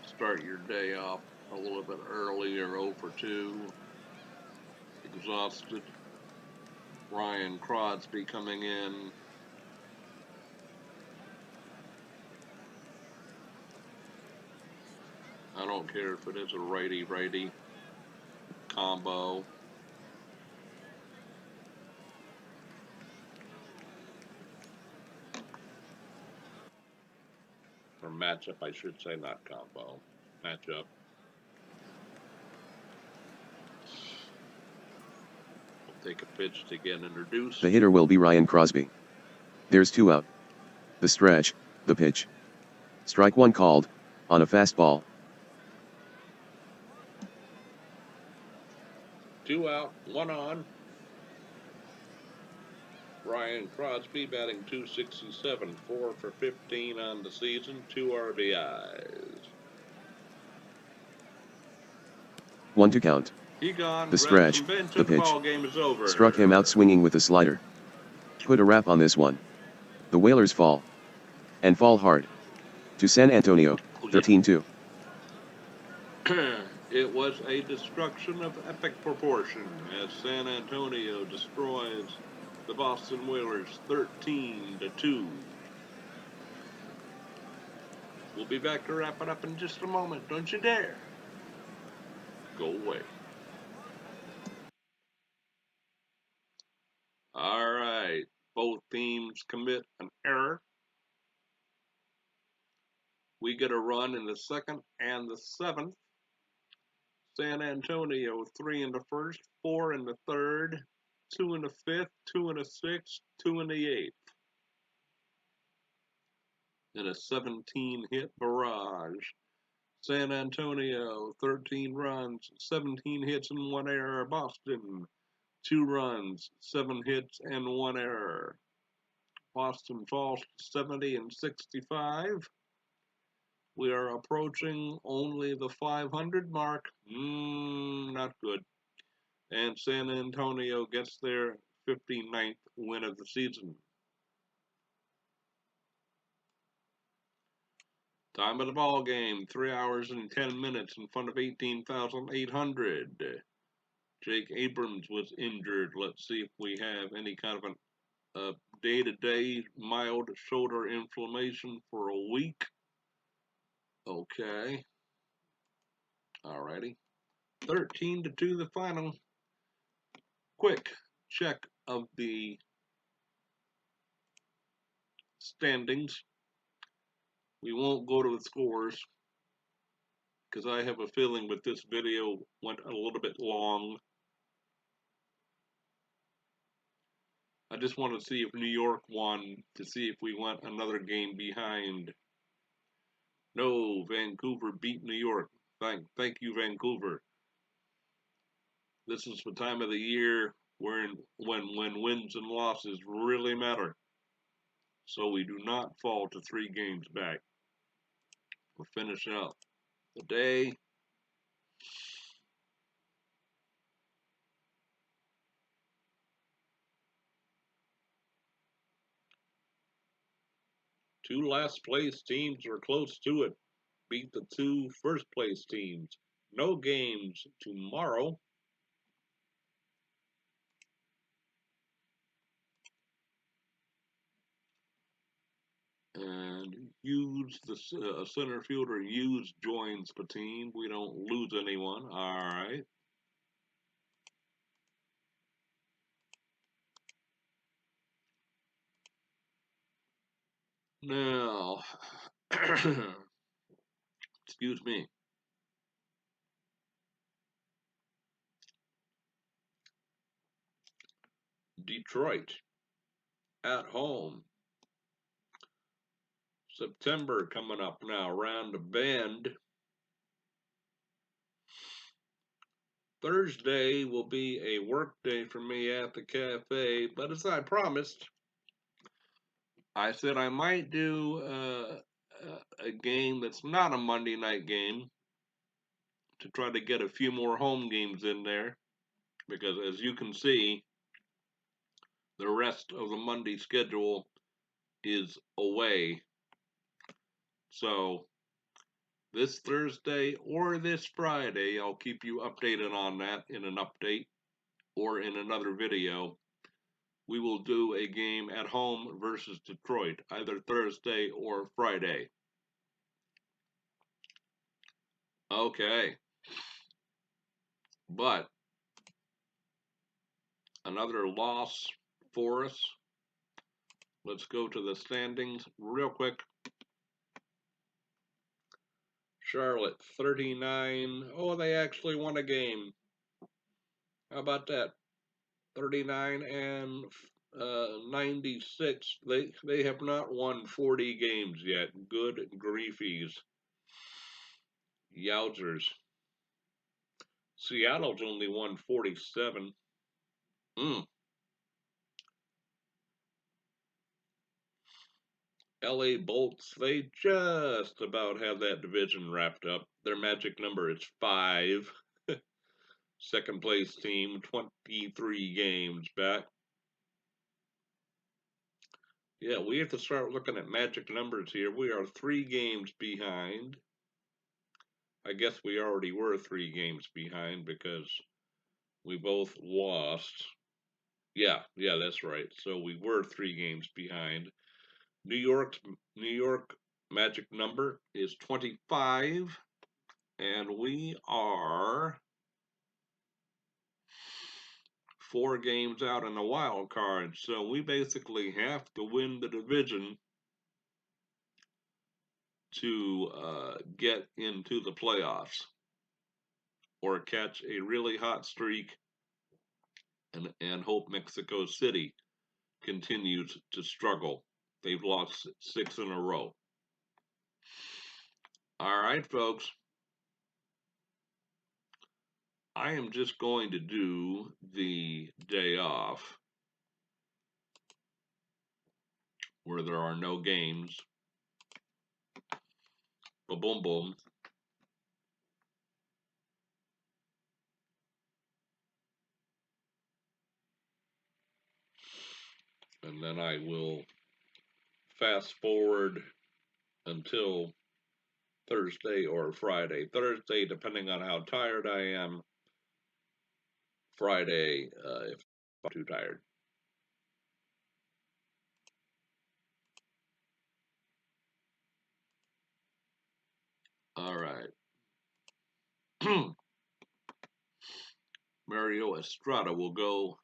start your day off a little bit earlier. 0 for 2. Exhausted. Ryan Crosby coming in. I don't care if it is a righty-righty combo. Or matchup, I should say, not combo. Matchup. We'll take a pitch to get introduced. The hitter will be Ryan Crosby. There's 2 out. The stretch, the pitch. Strike 1 called, on a fastball. 2 out, 1 on. Ryan Crosby batting .267, 4 for 15 on the season, 2 RBIs. 1-2 count. He gone. The Rest stretch, some bench the and the pitch. ball game is over. Struck him out swinging with a slider. Put a wrap on this one. The Whalers fall. And fall hard. To San Antonio, 13-2. It was a destruction of epic proportion as San Antonio destroys the Boston Whalers 13-2. We'll be back to wrap it up in just a moment. Don't you dare go away. All right. Both teams commit an error. We get a run in the second and the seventh. San Antonio, 3 in the first, 4 in the third, 2 in the fifth, 2 in the sixth, 2 in the eighth. In a 17-hit barrage. San Antonio, 13 runs, 17 hits and 1 error. Boston, 2 runs, 7 hits and 1 error. Boston falls to 70 and 65. We are approaching only the 500 mark. Not good. And San Antonio gets their 59th win of the season. Time of the ball game, 3 hours and 10 minutes in front of 18,800. Jake Abrams was injured. Let's see if we have any kind of a day-to-day mild shoulder inflammation for a week. Okay. Alrighty. 13-2 the final. Quick check of the standings. We won't go to the scores because I have a feeling that this video went a little bit long. I just want to see if New York won to see if we went another game behind. No, Vancouver beat New York. Thank you, Vancouver. This is the time of the year when wins and losses really matter. So we do not fall to 3 games back. We'll finish out the day. Two last place teams were close to it. Beat the 2 first place teams. No games tomorrow. And Hughes, the center fielder, Hughes joins the team. We don't lose anyone. All right. Now, excuse me. Detroit at home. September coming up now, round the bend. Thursday will be a work day for me at the cafe, but as I promised, I said I might do a game that's not a Monday night game to try to get a few more home games in there, because as you can see, the rest of the Monday schedule is away. So this Thursday or this Friday, I'll keep you updated on that in an update or in another video. We will do a game at home versus Detroit, either Thursday or Friday. Okay. But another loss for us. Let's go to the standings real quick. Charlotte, 39. Oh, they actually won a game. How about that? 39 and 96. They have not won 40 games yet. Good griefies. Yowzers. Seattle's only won 47. LA Bolts, they just about have that division wrapped up. Their magic number is 5. Second place team, 23 games back. Yeah, we have to start looking at magic numbers here. We are 3 games behind. I guess we already were 3 games behind because we both lost. Yeah, that's right. So we were 3 games behind. New York magic number is 25, and we are 4 games out in the wild card. So we basically have to win the division to get into the playoffs, or catch a really hot streak and hope Mexico City continues to struggle. They've lost 6 in a row. All right, folks. I am just going to do the day off where there are no games. Boom, boom. And then I will fast forward until Thursday or Friday. Thursday, depending on how tired I am. Friday, if I'm too tired. All right. Mario Estrada will go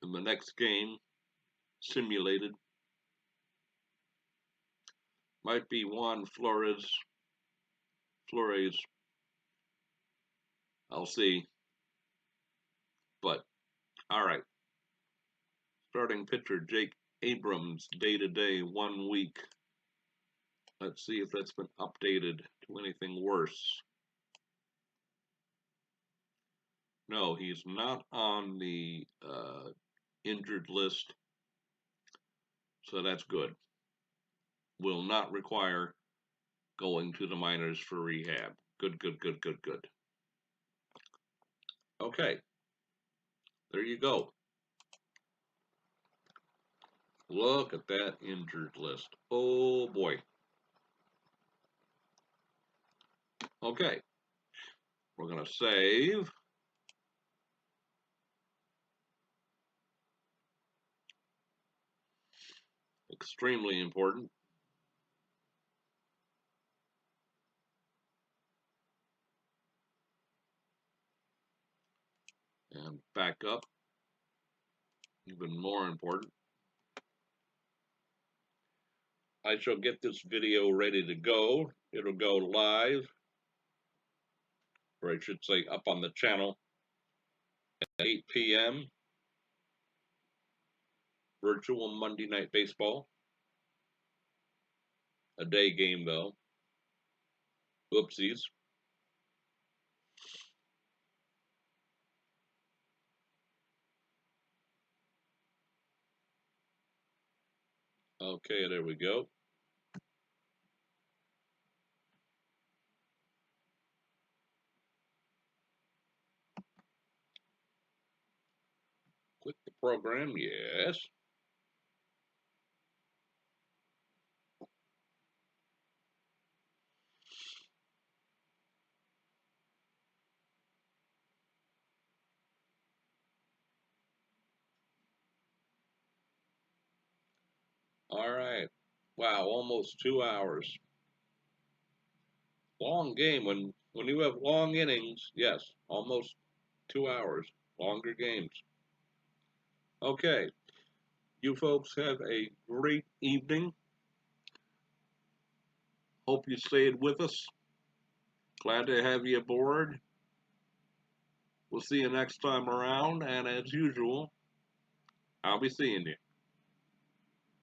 in the next game, simulated. Might be Juan Flores. I'll see. But, all right. Starting pitcher Jake Abrams, day-to-day, 1 week. Let's see if that's been updated to anything worse. No, he's not on the injured list, so that's good. Will not require going to the minors for rehab. Good. Okay, there you go. Look at that injured list. Oh boy. Okay, we're going to save. Extremely important. And back up. Even more important. I shall get this video ready to go. It'll go live, or I should say up on the channel at 8 p.m. Virtual Monday Night Baseball. A day game, though. Oopsies. Okay, there we go. Quit the program, yes. All right. Wow, almost 2 hours. Long game. When you have long innings, yes, almost 2 hours. Longer games. Okay. You folks have a great evening. Hope you stayed with us. Glad to have you aboard. We'll see you next time around, and as usual, I'll be seeing you.